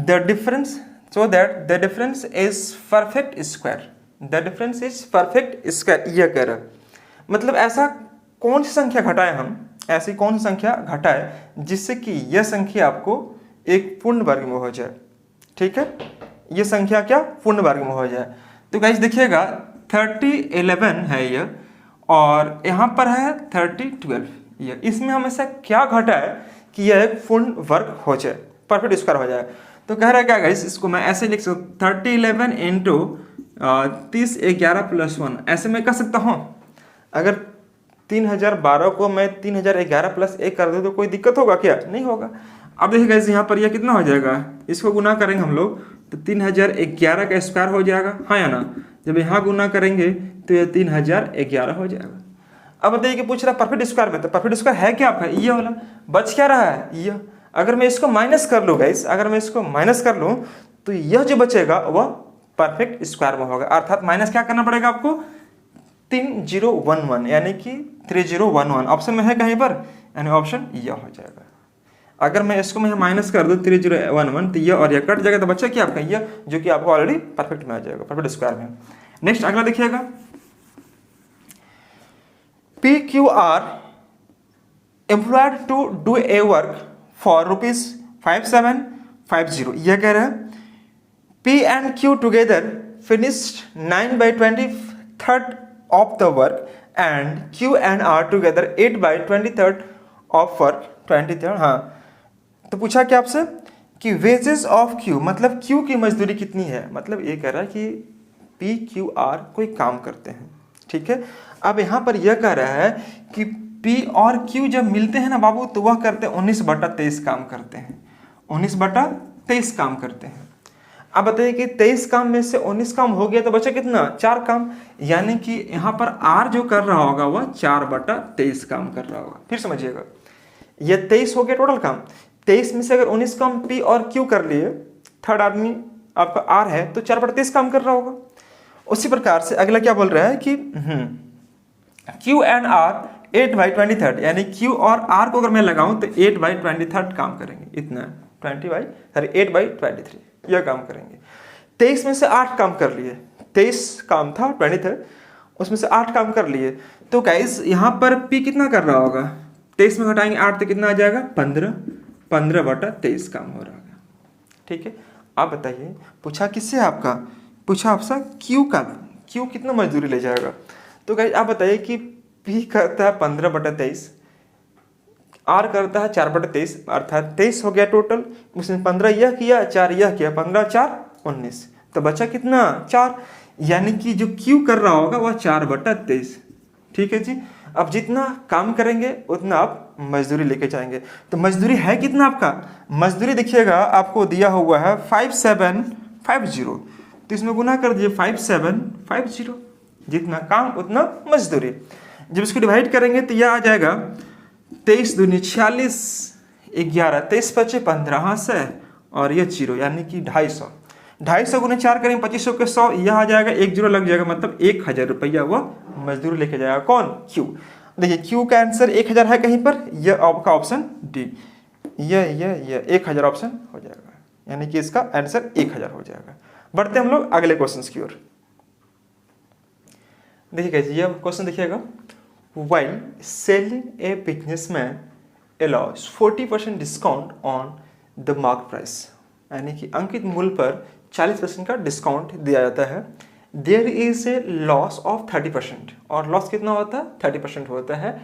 the difference is perfect square, यह कह रहा है, मतलब ऐसा कौन सी संख्या घटाए हम, ऐसी कौन सी संख्या घटाए जिससे कि यह संख्या आपको एक पूर्ण वर्ग में हो जाए। ठीक है, यह संख्या क्या पूर्ण वर्ग में हो जाए। तो गाइस देखिएगा 3011 है ये और यहाँ पर है 3012, ये इसमें हम ऐसा क्या घटा है कि यह एक पूर्ण वर्ग हो जाए, परफेक्ट स्क्वायर हो जाए। तो कह रहा है क्या गाइस, इसको मैं ऐसे लिख सकता हूँ 3011 इंटू 30 11 प्लस 1, ऐसे मैं कह सकता हूँ। अगर 3012 को मैं 3011 प्लस 1 कर दूँ तो कोई दिक्कत होगा क्या, नहीं होगा। अब देखिए गाइस यहाँ पर यह कितना हो जाएगा, इसको गुना करेंगे हम लोग तो 3011 का स्क्वायर हो जाएगा, हाँ या ना। जब यहाँ गुना करेंगे तो ये 3011 हो जाएगा। अब बताइए कि पूछ रहा परफेक्ट स्क्वायर में, तो परफेक्ट स्क्वायर है क्या आपका, ये वाला बच क्या रहा है, ये। अगर मैं इसको माइनस कर लूँ गाइस, अगर मैं इसको माइनस कर लूँ तो यह जो बचेगा वह परफेक्ट स्क्वायर में होगा, अर्थात माइनस क्या करना पड़ेगा आपको, 3011, यानी कि 3011 ऑप्शन में है कहीं पर, यानी ऑप्शन यह हो जाएगा। अगर मैं इसको मैं माइनस कर दूं 3011 तो यह और यह कट जाएगा, तो बच्चा क्या आपका यह, जो कि आपको ऑलरेडी परफेक्ट में आ जाएगा, परफेक्ट स्क्वायर में। नेक्स्ट अगला देखिएगा, PQR employed to do a work for ₹5750, यह कह रहा है P and Q together finished 9/23 of the work and Q and R together 8/23 of work 23, हाँ। तो पूछा क्या आपसे कि वेजेस ऑफ क्यू, मतलब क्यू की मजदूरी कितनी है, मतलब ये कह रहा है कि पी क्यू आर कोई काम करते हैं। ठीक है, अब यहाँ पर यह कह रहा है कि पी और क्यू जब मिलते हैं ना बाबू, तो वह करते हैं 19/23 काम करते हैं, 19/23 काम करते हैं। अब बताइए कि 23 काम में से 19 काम हो गया तो बचा कितना, 4 काम। यानी कि यहाँ पर R जो कर रहा होगा वह 4/23 काम कर रहा होगा। फिर समझिएगा, ये 23 हो गया टोटल काम, 23 में से अगर 19 काम P और Q कर लिए, थर्ड आदमी आपका R है, तो 4/23 काम कर रहा होगा। उसी प्रकार से अगला क्या बोल रहा है कि Q एंड R 8/23, यानी Q और R को अगर मैं लगाऊं तो 8/23 काम करेंगे, इतना 8/23 यह काम करेंगे। 23 में से 8 काम कर लिए, 23 काम था 23, उसमें से 8 काम कर लिए, तो गाइस यहाँ पर P कितना कर रहा होगा, 23 में घटाएंगे 8 तो कितना आ जाएगा, 15/23 काम हो रहा है। ठीक है, आप बताइए, पूछा किससे, आपका पूछा आपसे Q का, Q कितना मजदूरी ले जाएगा। तो गाइस आप बताइए कि P करता है 15/23, R करता है 4/23, अर्थात 23 हो गया टोटल, उसमें 15 यह किया, 4 यह किया, 15 4 19, तो बचा कितना 4, यानी कि जो Q कर रहा होगा वह 4/23। ठीक है जी, अब जितना काम करेंगे उतना आप मजदूरी लेके जाएंगे। तो मजदूरी है कितना आपका, मजदूरी देखिएगा आपको दिया हुआ है 5750, तो इसमें गुना कर दीजिए 5750, जितना काम उतना मजदूरी। जब इसको डिवाइड करेंगे तो यह आ जाएगा 23 दूनी 46, 11, 23 पचे 15, हाँ से, और ये 0 यानी कि 250, 250 गुने 4 करेंगे 2500 के 100, यह आ जाएगा, 1 0 लग जाएगा, मतलब 1000 रुपया वह मजदूर लेके जाएगा। कौन, Q। देखिए Q का आंसर 1000 है कहीं पर, यह आपका ऑप्शन डी, यह 1000 ऑप्शन हो जाएगा, यानी कि इसका आंसर 1000 हो जाएगा। बढ़ते हम लोग अगले क्वेश्चन की ओर। देखिए ये क्वेश्चन देखिएगा, while selling a businessman allows 40% discount on the market price, यानी कि अंकित मूल्य पर 40% का डिस्काउंट दिया जाता है। There is a loss of 30%, और लॉस कितना होता है, 30% होता है।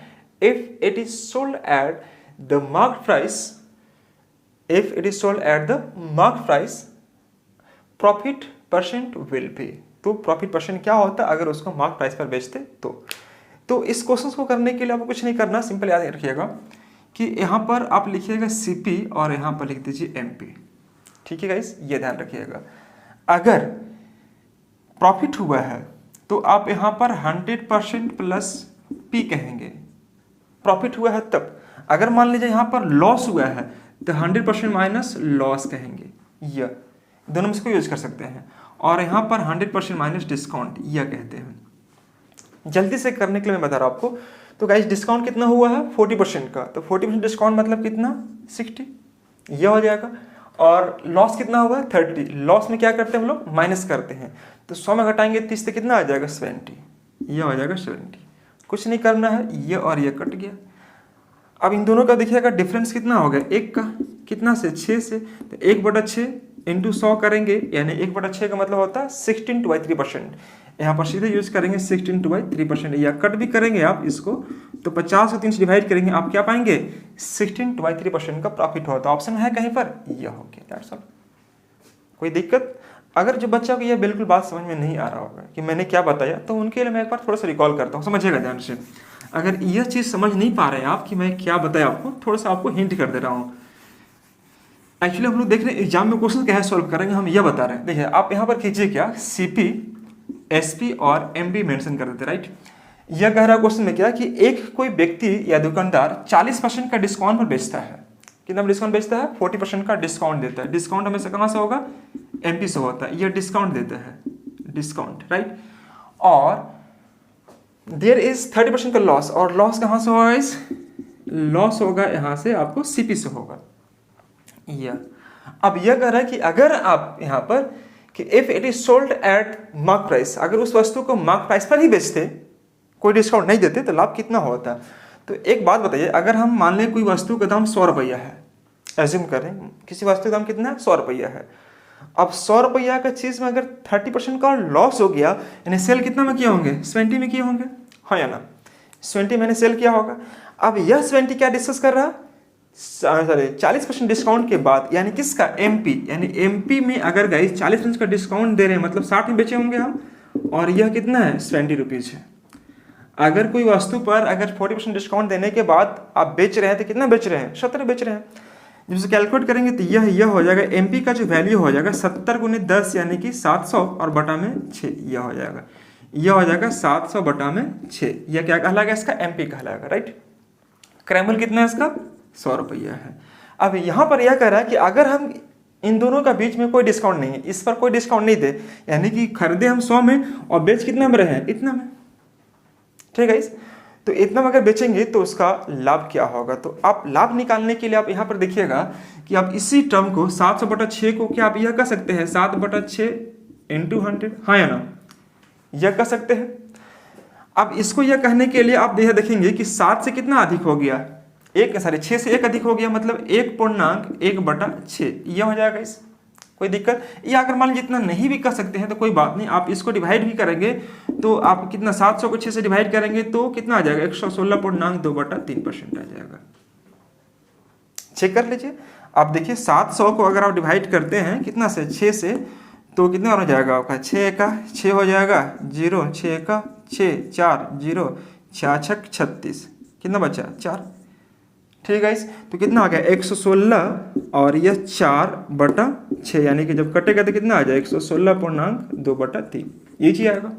If it is sold at the market price, if it is sold at the market price, profit percent will be. तो प्रॉफिट परसेंट क्या होता है अगर उसको मार्केट प्राइस पर बेचते तो इस क्वेश्चन को करने के लिए आपको कुछ नहीं करना, सिंपल याद रखिएगा कि यहाँ पर आप लिखिएगा CP और यहाँ पर लिख दीजिए MP। ठीक है गाइस, ये ध्यान रखिएगा। अगर प्रॉफिट हुआ है तो आप यहाँ पर 100% प्लस P कहेंगे, प्रॉफिट हुआ है तब। अगर मान लीजिए यहाँ पर लॉस हुआ है तो 100% माइनस लॉस कहेंगे, यह दोनों में इसको यूज कर सकते हैं। और यहाँ पर 100% माइनस डिस्काउंट यह कहते हैं। जल्दी से करने के लिए मैं बता रहा हूँ आपको। तो गाइस डिस्काउंट कितना हुआ है 40% का, तो 40% डिस्काउंट मतलब कितना 60, यह हो जाएगा। और लॉस कितना हुआ 30, लॉस में क्या करते हैं हम लोग माइनस करते हैं, तो 100 में घटाएंगे 30 से कितना आ जाएगा 70, यह हो जाएगा 70। कुछ नहीं करना है, ये और ये कट गया। अब इन दोनों का देखिएगा डिफरेंस कितना हो गया, एक का कितना से 6 से, तो 1/6 इंटू 100 करेंगे, यानी 1/6 का मतलब होता है 16/3%। यहाँ पर सीधे यूज करेंगे 16/3%, या कट भी करेंगे आप इसको तो 50 को 3 से डिवाइड करेंगे, आप क्या पाएंगे 16/3% का प्रॉफिट होता है। ऑप्शन है कहीं पर, यह हो गया, दैट्स ऑल। कोई दिक्कत? अगर जो बच्चा को यह बिल्कुल बात समझ में नहीं आ रहा होगा कि मैंने क्या बताया, तो उनके लिए मैं एक बार थोड़ा सा रिकॉल करता हूँ, समझिएगा ध्यान से। अगर यह चीज़ समझ नहीं पा रहे हैं आप कि मैं क्या बताया आपको, थोड़ा सा आपको हिंट कर दे रहा हूँ। एक्चुअली हम लोग देख रहे हैं एग्जाम में क्वेश्चन कैसे सॉल्व करेंगे, हम यह बता रहे हैं। देखिए आप यहाँ पर कीजिए क्या, CP, SP और MB मेंशन कर देते, राइट। यह कह रहा है क्वेश्चन में क्या कि एक कोई व्यक्ति या दुकानदार 40% का डिस्काउंट पर बेचता है। कितना डिस्काउंट बेचता है 40% का डिस्काउंट देता है। डिस्काउंट हमेशा कहाँ से होगा, MP से होता है। यह डिस्काउंट देता है, डिस्काउंट, राइट। और देयर इज 30% का लॉस, और लॉस कहाँ से होगा इस, लॉस होगा यहाँ से आपको CP से होगा। अब यह कह रहा है कि अगर आप यहाँ पर कि if it is sold eight mark price, अगर उस वस्तु को मार्क प्राइस पर ही बेचते, कोई डिस्काउंट नहीं देते, तो लाभ कितना होता। तो एक बात बताइए, अगर हम मान लें कोई वस्तु का दाम 100 रुपया है, एज्यूम करें किसी वस्तु का दाम कितना है 100 रुपया है। अब 100 रुपया का चीज में अगर 30% का लॉस हो गया, यानी सेल कितना में किए होंगे 70 में किए होंगे, हाँ या ना, 70 मैंने सेल किया होगा। अब यह 70 क्या डिस्कस कर रहा है, सॉरी 40% डिस्काउंट के बाद, यानी किसका MP, यानी MP में अगर गाइस 40% का डिस्काउंट दे रहे हैं मतलब 60 में बेचे होंगे हम, और यह कितना है 70 रुपीज है। अगर कोई वस्तु पर अगर 40% डिस्काउंट देने के बाद आप बेच रहे हैं तो कितना बेच रहे हैं 70 बेच रहे हैं। जब इसे कैलकुलेट करेंगे तो यह हो जाएगा, एमपी का जो वैल्यू हो जाएगा 70 गुने 10 यानी कि 700 और बटा में 6, यह हो जाएगा, यह हो जाएगा 700 बटा में 6। यह क्या कहलाएगा, इसका एमपी कहलाएगा, राइट। क्रैमल कितना है इसका, 100 रुपया है। अब यहाँ पर यह कह रहा है कि अगर हम इन दोनों का बीच में कोई डिस्काउंट नहीं है, इस पर कोई डिस्काउंट नहीं दे, यानी कि खरीदे हम 100 में और बेच कितना में रहे हैं, इतना में, ठीक है इस, तो इतना में अगर बेचेंगे तो उसका लाभ क्या होगा। तो आप लाभ निकालने के लिए आप यहाँ पर देखिएगा कि आप इसी टर्म को 700 बटा 6 को क्या आप यह कह सकते हैं 7 बटा 6 इंटू 100, हाँ या ना, यह कह सकते हैं। अब इसको यह कहने के लिए आप देखेंगे कि 7 से कितना अधिक हो गया, 6 से 1 अधिक हो गया, मतलब 1.1 बटा 6, यह हो जाएगा इस, कोई दिक्कत। या अगर मान लीजिए जितना नहीं भी कर सकते हैं तो कोई बात नहीं, आप इसको डिवाइड भी करेंगे तो आप कितना 700 को 6 से डिवाइड करेंगे तो कितना आ जाएगा 116.2 बटा 3% आ जाएगा। चेक कर लीजिए, आप देखिए 700 को अगर आप डिवाइड करते हैं कितना से 6 से, तो कितना हो जाएगा आपका 6 का 6 हो जाएगा 0, 6 का 6, 4 0, 6 36, कितना बचा 4, ठीक है। तो कितना आ गया 116 और यह 4 बटा 6, यानी कि जब कटेगा तो कितना आ जाए 116.2 बटा 3, ये चीज आएगा।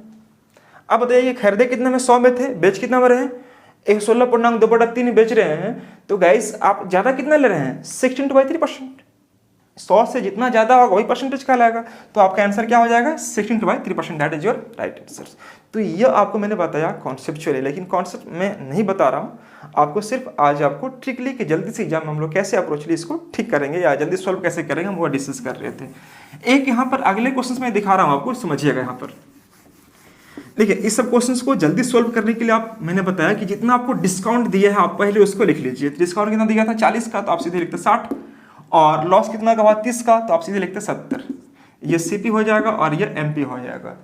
अब बताइए खरीदे कितने में 100 में थे, बेच कितना में रहे 116.2 बटा 3 बेच रहे हैं, तो गाइस आप ज्यादा कितना ले रहे हैं 16/3%। 100 से जितना ज्यादा होगा वही परसेंटेज कहलाएगा, तो आपका आंसर क्या हो जाएगा 16/3%, that is your right answer. तो ये आपको मैंने बताया कॉन्सेप्चुअली, लेकिन कॉन्सेप्ट में नहीं बता रहा हूँ आपको, सिर्फ आज आपको ट्रिकली कि जल्दी से एग्जाम में हम लोग कैसे अप्रोचली इसको ठीक करेंगे या जल्दी सॉल्व कैसे करेंगे हम वो डिस्कस कर रहे थे। एक यहाँ पर अगले क्वेश्चन में दिखा रहा हूँ आपको, समझिएगा। यहाँ पर देखिए इस सब क्वेश्चंस को जल्दी सॉल्व करने के लिए आप, मैंने बताया कि जितना आपको डिस्काउंट दिया है आप पहले उसको लिख लीजिए। डिस्काउंट कितना दिया था 40 का, तो आप सीधे लिखते 60, और लॉस कितना का हुआ 30 का, तो आप सीधे लिखते 70। ये सीपी हो जाएगा और ये एमपी हो जाएगा।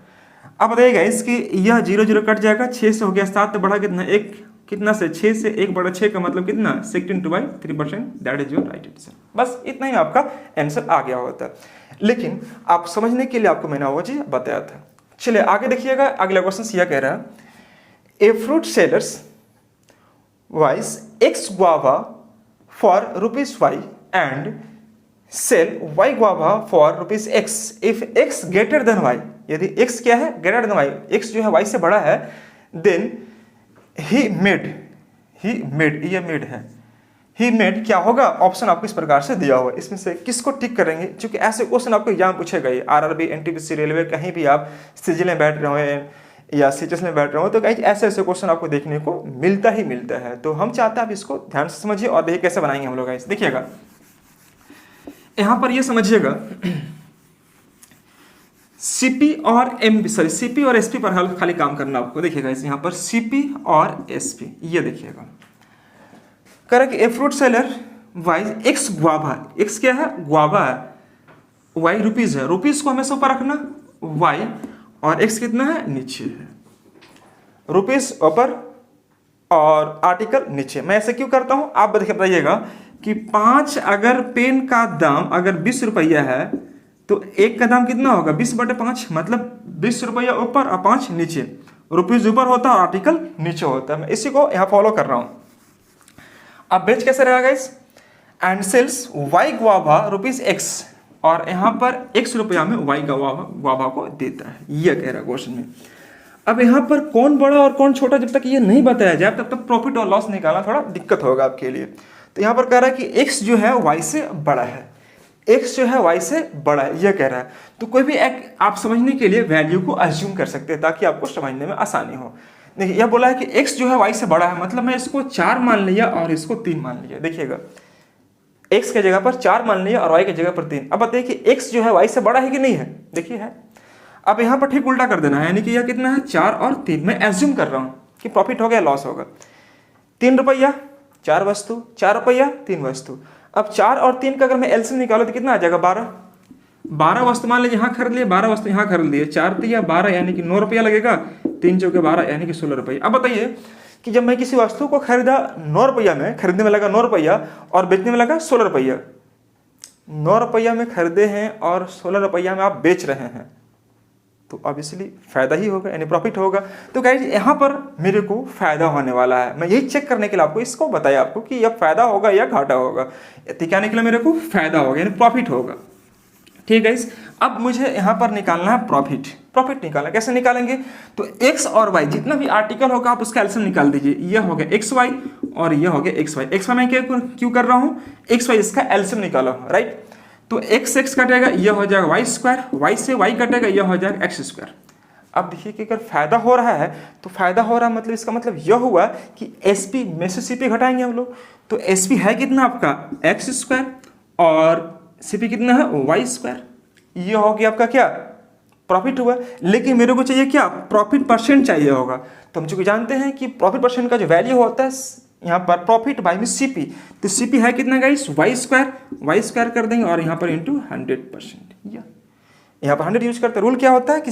अब बताइएगा इसकी यह 0 0 कट जाएगा, 6 से हो गया 7, तो बढ़ा कितना 1, कितना से 6 से 1 बड़ा 6 का मतलब कितना 16/3%, that is your right answer. बस इतना ही आपका आंसर आ गया होता है, लेकिन आप समझने के लिए आपको मैंने वो चीज बताया था। चलिए आगे देखिएगा, अगला क्वेश्चन यह कह रहा है a fruit sellers wise x guava for ₹Y and sell Y guava for ₹X if X greater than Y। यदि X क्या है greater than Y, X जो है Y से बड़ा है, then he made क्या होगा, ऑप्शन आपको इस प्रकार से दिया हुआ है, इसमें से किसको टिक करेंगे। क्योंकि ऐसे क्वेश्चन आपको एग्जाम पूछेगा ही, RRB NTPC रेलवे कहीं भी आप सिजिल में बैठ रहे हो या सीचेस में बैठ रहे हो, तो कहीं ऐसे ऐसे क्वेश्चन आपको देखने को मिलता ही मिलता है। तो हम चाहते हैं आप इसको ध्यान से समझिए और देखिए कैसे बनाएंगे हम लोग। देखिएगा यहां पर ये समझिएगा सीपी और एसपी पर खाली काम करना आपको। देखिएगा इस यहाँ पर सीपी और एसपी, ये देखिएगा correct. A fruit seller wise x guava, x क्या है गुआवा है, वाई रुपीज है, रुपीज को हमेशा ऊपर रखना वाई, और एक्स कितना है नीचे है, रुपीज ऊपर और आर्टिकल नीचे। मैं ऐसे क्यों करता हूं आप बताइएगा कि 5 अगर पेन का दाम अगर 20 रुपया है तो एक का दाम कितना होगा 20/5, मतलब 20 रुपया ऊपर और 5 नीचे, रुपीज ऊपर होता है और आर्टिकल नीचे होता है। मैं इसी को यहाँ फॉलो कर रहा हूँ। अब बेच कैसे रहेगा इस, and sells Y guava ₹X, और यहाँ पर X रुपया में वाई गुआवा को देता है, यह कह रहा है क्वेश्चन में। अब यहाँ पर कौन बड़ा और कौन छोटा जब तक ये नहीं बताया जाए तब तक प्रॉफिट और लॉस निकालना थोड़ा दिक्कत होगा आपके लिए। तो यहाँ पर कह रहा है कि X जो है Y से बड़ा है, X जो है Y से बड़ा है, यह कह रहा है। तो कोई भी एक आप समझने के लिए वैल्यू को अज्यूम कर सकते हैं ताकि आपको समझने में आसानी हो। देखिए यह बोला है कि X जो है Y से बड़ा है, मतलब मैं इसको 4 मान लिया और इसको 3 मान लिया। देखिएगा X के जगह पर 4 मान लिया और Y के जगह पर 3। अब बताइए कि X जो है Y से बड़ा है कि नहीं है, देखिए है। अब यहाँ पर ठीक उल्टा कर देना है, यानी कि यह कितना है 4 और 3। मैं एज्यूम कर रहा हूँ कि प्रॉफिट हो गया लॉस होगा। 3 रुपया 4 वस्तु, 4 रुपया 3 वस्तु। अब 4 और 3 का अगर मैं एलसीएम निकालो तो कितना आ जाएगा 12 वस्तु मान लीजिए यहाँ खरीद लिए, 12 वस्तु यहाँ खरीद लिए, 4 या 12 यानी कि 9 रुपया लगेगा, 3 चौके 12 यानी कि 16 रुपया। अब बताइए कि जब मैं किसी वस्तु को खरीदा 9 रुपया में, खरीदने में लगा 9 रुपया और बेचने में लगा 16 रुपया, 9 रुपया में खरीदे हैं और 16 रुपया में आप बेच रहे हैं, तो ऑब्वियसली फायदा ही होगा, यानी प्रॉफिट होगा। तो गाइज यहाँ पर मेरे को फायदा होने वाला है, मैं यही चेक करने के लिए आपको इसको बताया आपको कि यह फायदा होगा या घाटा होगा। तो क्या निकला मेरे को? फायदा होगा, यानी प्रॉफिट होगा। ठीक है गाइज, अब मुझे यहाँ पर निकालना है प्रॉफिट। प्रॉफिट निकालना कैसे निकालेंगे? तो एक्स और वाई जितना भी आर्टिकल होगा आप उसका एलसीएम निकाल दीजिए। यह हो गया एक्स वाई और यह हो गया एक्स वाई। एक्स वाई मैं क्यों कर रहा हूँ? एक्स वाई इसका एलसीएम निकाला हूँ, राइट। तो एक्स एक्स कटेगा, यह हो जाएगा वाई स्क्वायर, वाई से वाई कटेगा, यह हो जाएगा एक्स स्क्वायर। अब देखिए कि अगर फायदा हो रहा है तो फायदा हो रहा है मतलब इसका मतलब यह हुआ कि एसपी में से सीपी घटाएंगे हम लोग। तो एसपी है कितना आपका? एक्स स्क्वायर और सीपी कितना है? Y square. यह हो गया आपका क्या? प्रॉफिट हुआ। लेकिन मेरे को चाहिए क्या? प्रॉफिट परसेंट चाहिए होगा। तो हम चूंकि जानते हैं कि प्रॉफिट परसेंट का जो वैल्यू होता है यहाँ पर प्रॉफिट बाई में सीपी, तो सीपी है कितना गाइस? वाई स्क्वायर कर देंगे और यहाँ पर इंटू 100%। यहाँ पर 100 यूज करते हैं। रूल क्या होता है कि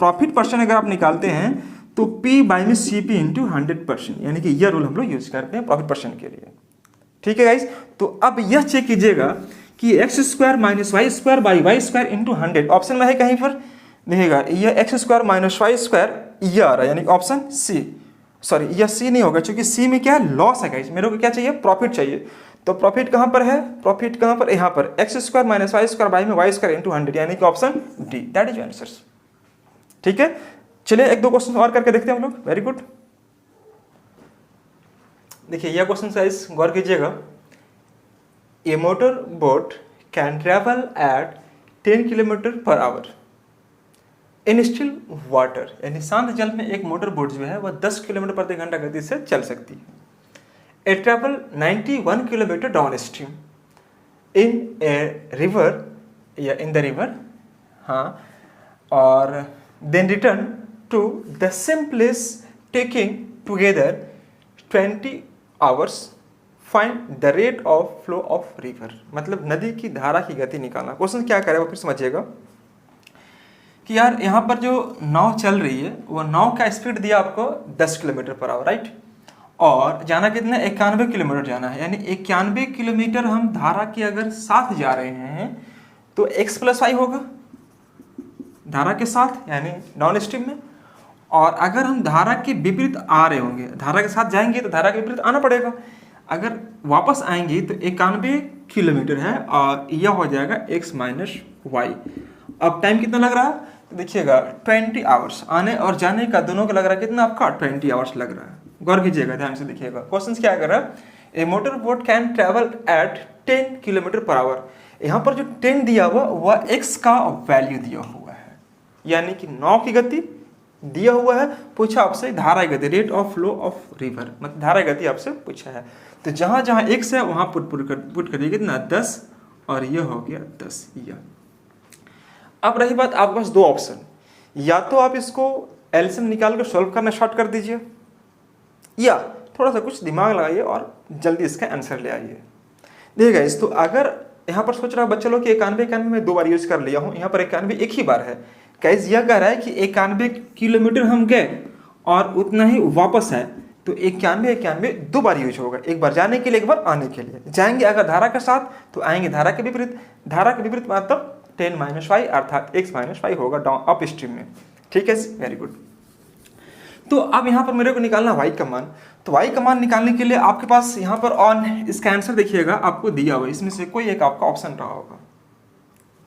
प्रॉफिट परसेंट अगर आप निकालते हैं तो पी बाई में सीपी इंटू 100%, यानी कि यह रूल हम लोग यूज करते हैं प्रॉफिट परसेंट के लिए। ठीक है गाइस, तो अब यह चेक कीजिएगा कि X square minus Y square by Y square into 100 option में है कहीं पर? देखिएगा यह X square minus Y square यह आ रहा है, यानी ऑप्शन सी। सॉरी, यह सी नहीं होगा क्योंकि सी में क्या है? लॉस है गाइस। मेरे को क्या चाहिए? प्रॉफिट चाहिए। तो प्रॉफिट कहाँ पर है? प्रॉफिट कहाँ पर? यहाँ पर X square minus Y square by में वाई स्क्वायर इंटू 100, यानी कि option D, that is answer. ठीक है, चलिए एक दो क्वेश्चन और करके देखते हैं हम लोग। Very good. देखिए यह क्वेश्चन साइज गौर कीजिएगा। A motor boat can travel at 10 kilometre per hour in still water, यानी शांत जल में एक मोटर बोट जो है वह 10 किलोमीटर प्रति घंटा गति से चल सकती है। A travel 91 kilometre downstream in a river या इन द रिवर, हाँ, और then return to the same place taking together 20 hours, find the rate of flow of river. मतलब नदी की धारा की गति निकालना। क्वेश्चन क्या करेगा फिर समझिएगा कि यार यहाँ पर जो नाव चल रही है वो नाव का स्पीड दिया आपको 10 किलोमीटर पर आवर, राइट, और जाना कितना? 91 किलोमीटर जाना है, यानी 91 किलोमीटर हम धारा के अगर साथ जा रहे हैं तो x प्लस वाई होगा धारा के साथ, यानी डाउन स्ट्रीम में। और अगर हम धारा के विपरीत आ रहे होंगे, धारा के साथ जाएंगे तो धारा के विपरीत आना पड़ेगा। अगर वापस आएंगे तो 91 किलोमीटर है और यह हो जाएगा x माइनस वाई। अब टाइम कितना लग रहा है? तो देखिएगा 20 आवर्स, आने और जाने का दोनों का लग रहा है कितना आपका? 20 आवर्स लग रहा है। गौर कीजिएगा, ध्यान से देखिएगा। क्वेश्चन क्या कर रहा है? A motor boat can travel at 10 kilometre per hour. यहाँ पर जो 10 दिया हुआ वह x का वैल्यू दिया हुआ है, यानी कि नाव की गति दिया हुआ है। पूछा आपसे धारा गति, rate of flow of river, मतलब धारा गति आपसे पूछा है। तो जहां जहां x है वहां पुट करिए कितना? 10 और यह हो गया 10 यह। अब रही बात आपके पास दो ऑप्शन, या तो आप इसको एलसीएम निकाल कर सॉल्व करना स्टार्ट कर दीजिए, या थोड़ा सा कुछ दिमाग लगाइए और जल्दी इसका आंसर ले आइए। देखिए गाइस, तो अगर यहाँ पर सोच रहा बच्चा लोग कि 91 में 2 बार यूज कर लिया हूँ, यहाँ पर 91 एक ही बार है। गाइस यह कह रहा है कि 91 किलोमीटर हम गए और उतना ही वापस है, तो 91 2 बार यूज होगा, एक बार जाने के लिए एक बार आने के लिए। जाएंगे अगर धारा के साथ तो आएंगे धारा के विपरीत, मतलब 10 माइनस वाई अर्थात x माइनस वाई होगा डाउन अप स्ट्रीम में। ठीक है, वेरी गुड। तो अब यहाँ पर मेरे को निकालना y का मान। तो y का मान निकालने के लिए आपके पास यहाँ पर ऑन इसका आंसर देखिएगा आपको दिया हुआ, इसमें से कोई एक आपका ऑप्शन रहा होगा,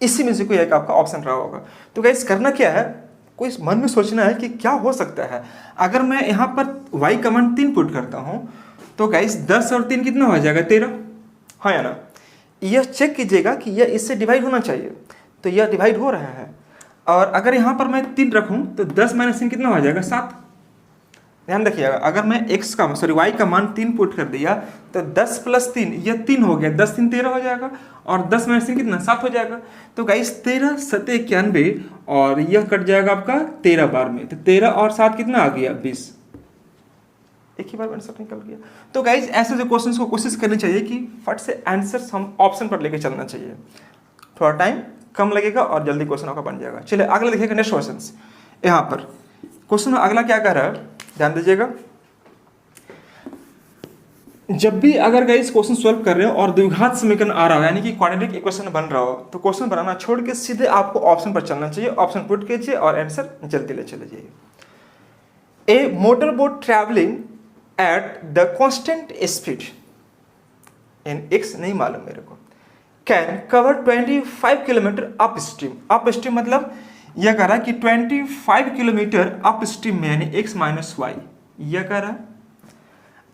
इसी में से कोई एक आपका ऑप्शन रहा होगा। तो गाइस करना क्या है, कोई मन में सोचना है कि क्या हो सकता है। अगर मैं यहाँ पर y का मान 3 पुट करता हूँ तो गाइस 10 और 3 कितना हो जाएगा? 13, हाँ या ना? यह चेक कीजिएगा कि यह इससे डिवाइड होना चाहिए, तो यह डिवाइड हो रहा है। और अगर यहाँ पर मैं 3 रखूँ तो 10 माइनस 3 कितना हो जाएगा? 7। ध्यान रखिएगा, अगर मैं y का मान 3 पुट कर दिया तो 10 प्लस 3 यह 3 हो गया, 10 3 13 हो जाएगा और 10 माइनस 3 कितना? 7 हो जाएगा। तो गाइस 13 7 91 और यह कट जाएगा आपका 13 बार में, तो 13 और 7 कितना आ गया? 20। एक ही बार आंसर निकल गया। तो गाइस ऐसे जो क्वेश्चंस को कोशिश करनी चाहिए कि फट से आंसर हम ऑप्शन पर लेके चलना चाहिए, थोड़ा टाइम कम लगेगा और जल्दी क्वेश्चन आपका बन जाएगा। चलिए अगला देखिएगा, नेक्स्ट क्वेश्चन। यहाँ पर क्वेश्चन अगला क्या कह रहा है, ध्यान दीजिएगा। जब भी अगर गाइस क्वेश्चन सॉल्व कर रहे हो और द्विघात समीकरण आ रहा हो, यानी कि क्वाड्रेटिक इक्वेशन बन रहा हो, तो क्वेश्चन बनाना छोड़ के सीधे आपको ऑप्शन पर चलना चाहिए। ऑप्शन पुट कीजिए और आंसर जल्दी ले चले जाइए। A motor boat travelling at the constant speed in X नहीं मालूम मेरे को, can cover 25 kilometre upstream. Upstream मतलब यह कह रहा है कि 25 किलोमीटर अप स्ट्रीम में, यानी एक्स माइनस वाई, यह कह रहा है,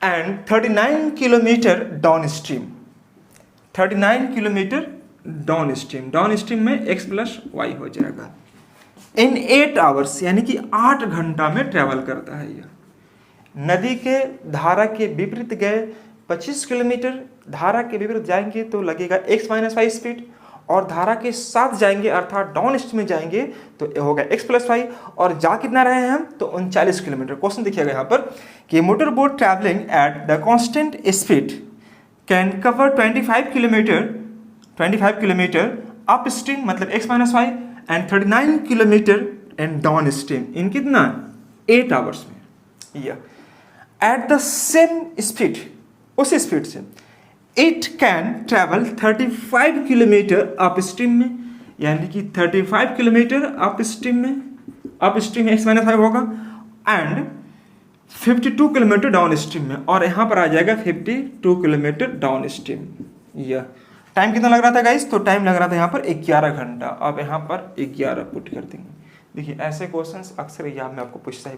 and 39 kilometre down stream, 39 kilometre down stream, down stream में x प्लस वाई हो जाएगा। इन 8 आवर्स, यानी कि 8 घंटा में ट्रेवल करता है यह। नदी के धारा के विपरीत गए 25 किलोमीटर, धारा के विपरीत जाएंगे तो लगेगा x माइनस वाई स्पीड, और धारा के साथ जाएंगे अर्थात डाउन स्ट्रीम में जाएंगे तो होगा x प्लस वाई। और जा कितना रहे हैं हम, तो 39 किलोमीटर। क्वेश्चन देखिएगा यहाँ पर कि motor boat travelling at the constant speed can cover 25 kilometre upstream मतलब x minus Y, and 39 kilometre and downstream in कितना 8 आवर्स में। यह एट द सेम स्पीड, उस स्पीड से it can travel 35 kilometre upstream में, यानी कि 35 kilometre upstream में, upstream X minus five होगा, एंड 52 किलोमीटर डाउन स्ट्रीम में, और यहाँ पर आ जाएगा 52 किलोमीटर डाउन स्ट्रीम। यह टाइम कितना लग रहा था गाइस, तो टाइम लग रहा था यहाँ पर 11 घंटा। अब यहाँ पर 11 पुट कर देंगे। देखिए ऐसे क्वेश्चंस अक्सर एग्जाम में आपको पूछता है।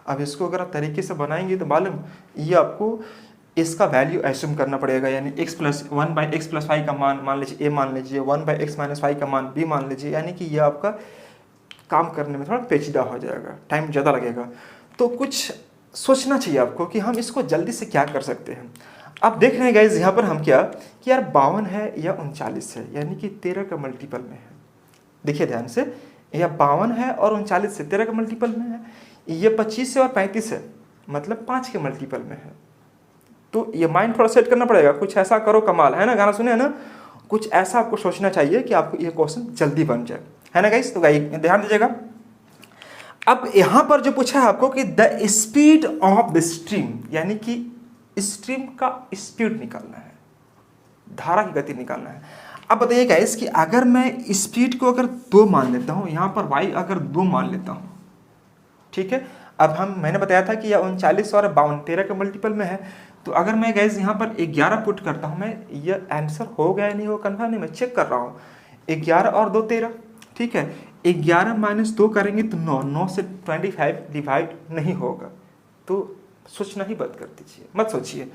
अब इसको अगर आप तरीके से बनाएंगे तो मालूम ये आपको इसका वैल्यू एज्यूम करना पड़ेगा, यानी x plus 1 by X plus Y का मान लीजिए a मान लीजिए, 1 बाई एक्स माइनस वाई का मान b मान लीजिए, यानी कि ये आपका काम करने में थोड़ा पेचीदा हो जाएगा, टाइम ज़्यादा लगेगा। तो कुछ सोचना चाहिए आपको कि हम इसको जल्दी से क्या कर सकते हैं। अब देख रहे हैं गाइस यहाँ पर हम क्या कि यार 52 है या 39 है, यानी कि 13 का मल्टीपल में है। देखिए ध्यान से, यह 52 है और 39 से 13 का मल्टीपल में है, ये 25 से और 35 है मतलब 5 के मल्टीपल में है। तो ये माइंड थोड़ा सेट करना पड़ेगा, कुछ ऐसा करो कमाल, है ना, गाना सुने है ना, कुछ ऐसा आपको सोचना चाहिए कि आपको ये क्वेश्चन जल्दी बन जाए, है ना गाइस। तो गाइस ध्यान दीजिएगा। अब यहाँ पर जो पूछा है आपको कि the speed of the stream, यानी कि स्ट्रीम का स्पीड निकालना है, धारा की गति निकालना है। अब बताइए गाइस कि अगर मैं स्पीड को अगर 2 मान लेता हूँ, यहाँ पर वाई अगर 2 मान लेता हूँ, ठीक है। अब मैंने बताया था कि यह 39 और 52 13 के मल्टीपल में है, तो अगर मैं गैस यहाँ पर 11 पुट करता हूँ, मैं ये आंसर हो गया नहीं हो कन्फर्म नहीं, मैं चेक कर रहा हूँ। 11 और 2 13, ठीक है। 11 माइनस 2 करेंगे तो 9 से 25 डिवाइड नहीं होगा, तो सोचना ही बंद कर दीजिए, मत सोचिए।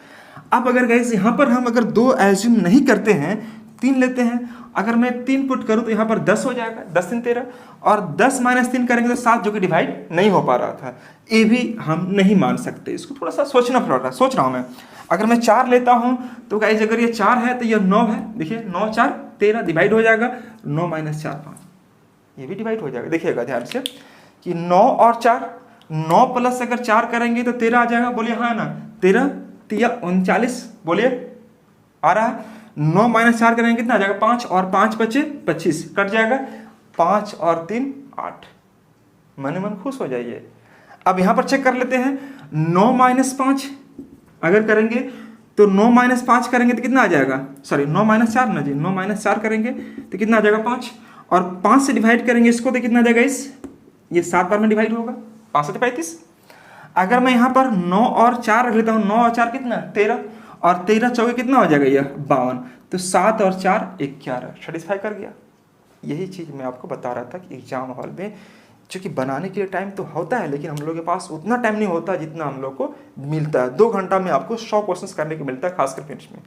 अब अगर गैस यहाँ पर हम अगर 2 एज्यूम नहीं करते हैं, 3 लेते हैं, अगर मैं 3 पुट करूँ तो यहाँ पर 10 हो जाएगा, 10 3 13, और 10 माइनस 3 करेंगे तो 7, जो कि डिवाइड नहीं हो पा रहा था। ये भी हम नहीं मान सकते, इसको थोड़ा सा सोचना पड़ रहा है, सोच रहा हूँ मैं। अगर मैं 4 लेता हूँ तो गाइस अगर ये 4 है तो ये 9 है, देखिए 9 4 13 डिवाइड हो जाएगा, 9 माइनस 4 5, ये भी डिवाइड हो जाएगा। देखिएगा ध्यान से कि 9 और 4, 9 प्लस अगर 4 करेंगे तो 13 आ जाएगा, बोलिए हाँ ना, 13 3 39, बोलिए आ रहा है। 9 माइनस 4 करेंगे कितना आ जाएगा, 5, और 5 बचे 25, कट जाएगा, 5 और 3 8, मन खुश हो जाइए। अब यहाँ पर चेक कर लेते हैं, 9 माइनस 5 अगर करेंगे तो 9 माइनस 5 करेंगे तो कितना आ जाएगा, सॉरी 9 माइनस 4 ना जी, 9 माइनस 4 करेंगे तो कितना आ जाएगा 5, और 5 से डिवाइड करेंगे इसको तो कितना आ जाएगा, ये 7 बार में डिवाइड होगा, 5 से 35। अगर मैं यहाँ पर 9 और 4 रख लेता हूँ, 9 और 4 कितना 13, और 13 चौके कितना हो जाएगा, यह 52, तो 7 और 4 11, सेटिस्फाई कर गया। यही चीज़ मैं आपको बता रहा था कि एग्जाम हॉल में चूँकि बनाने के लिए टाइम तो होता है, लेकिन हम लोग के पास उतना टाइम नहीं होता जितना हम लोग को मिलता है। 2 घंटा में आपको 100 क्वेश्चन करने को मिलता है, खासकर फिनिश में।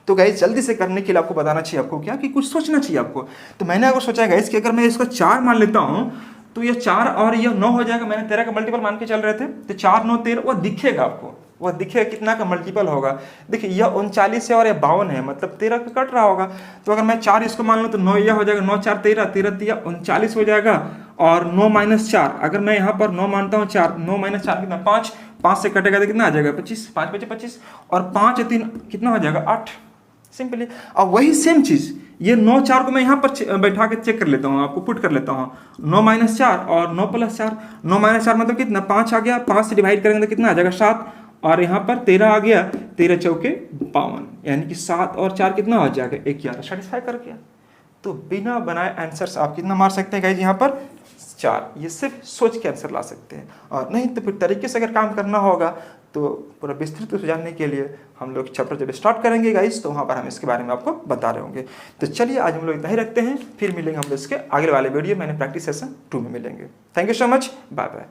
तो गाइस जल्दी से करने के लिए आपको बताना चाहिए, आपको क्या कि कुछ सोचना चाहिए आपको। तो मैंने अगर सोचा है गाइस कि अगर मैं इसको 4 मान लेता हूँ तो ये 4 और ये 9 हो जाएगा। मैंने 13 का मल्टीपल मान के चल रहे थे, तो 4 9 13 वो दिखेगा आपको, वह दिखेगा कितना का मल्टीपल होगा। देखिए यह 39 है और यह 52 है, मतलब 13 का कट रहा होगा। तो अगर मैं 4 इसको मान लूँ तो 9 यह हो जाएगा, 9 4 13, 13 3 39 हो जाएगा, और 9 माइनस 4 अगर मैं यहाँ पर 9 मानता हूँ, 4 9 माइनस 4 कितना 5, 5 से कटेगा तो कितना आ जाएगा 25, 5 बचे 25, और 5 3 कितना हो जाएगा 8, सिंपली। और वही सेम चीज़ ये 9 4 को मैं यहाँ पर बैठा के चेक कर लेता हूँ, आपको पुट कर लेता हूँ, 9 माइनस 4 और 9 प्लस 4, 9 माइनस 4 मतलब कितना 5 आ गया, 5 से डिवाइड करेंगे तो कितना आ जाएगा 7, और यहाँ पर 13 आ गया, 13 चौके 52, यानी कि 7 और 4 कितना हो जाएगा 11, सेटिस्फाई कर गया। तो बिना बनाए आंसर्स आप कितना मार सकते हैं गाइज यहाँ पर 4, ये सिर्फ सोच के आंसर ला सकते हैं। और नहीं तो फिर तरीके से अगर काम करना होगा तो पूरा विस्तृत रूप से जानने के लिए हम लोग चैप्टर जब स्टार्ट करेंगे गाइज, तो वहाँ पर हम इसके बारे में आपको बता रहे होंगे। तो चलिए आज हम लोग इतना ही रखते हैं, फिर मिलेंगे हम लोग इसके अगले वाले वीडियो में, प्रैक्टिस सेशन 2 में मिलेंगे। Thank you so much, bye bye.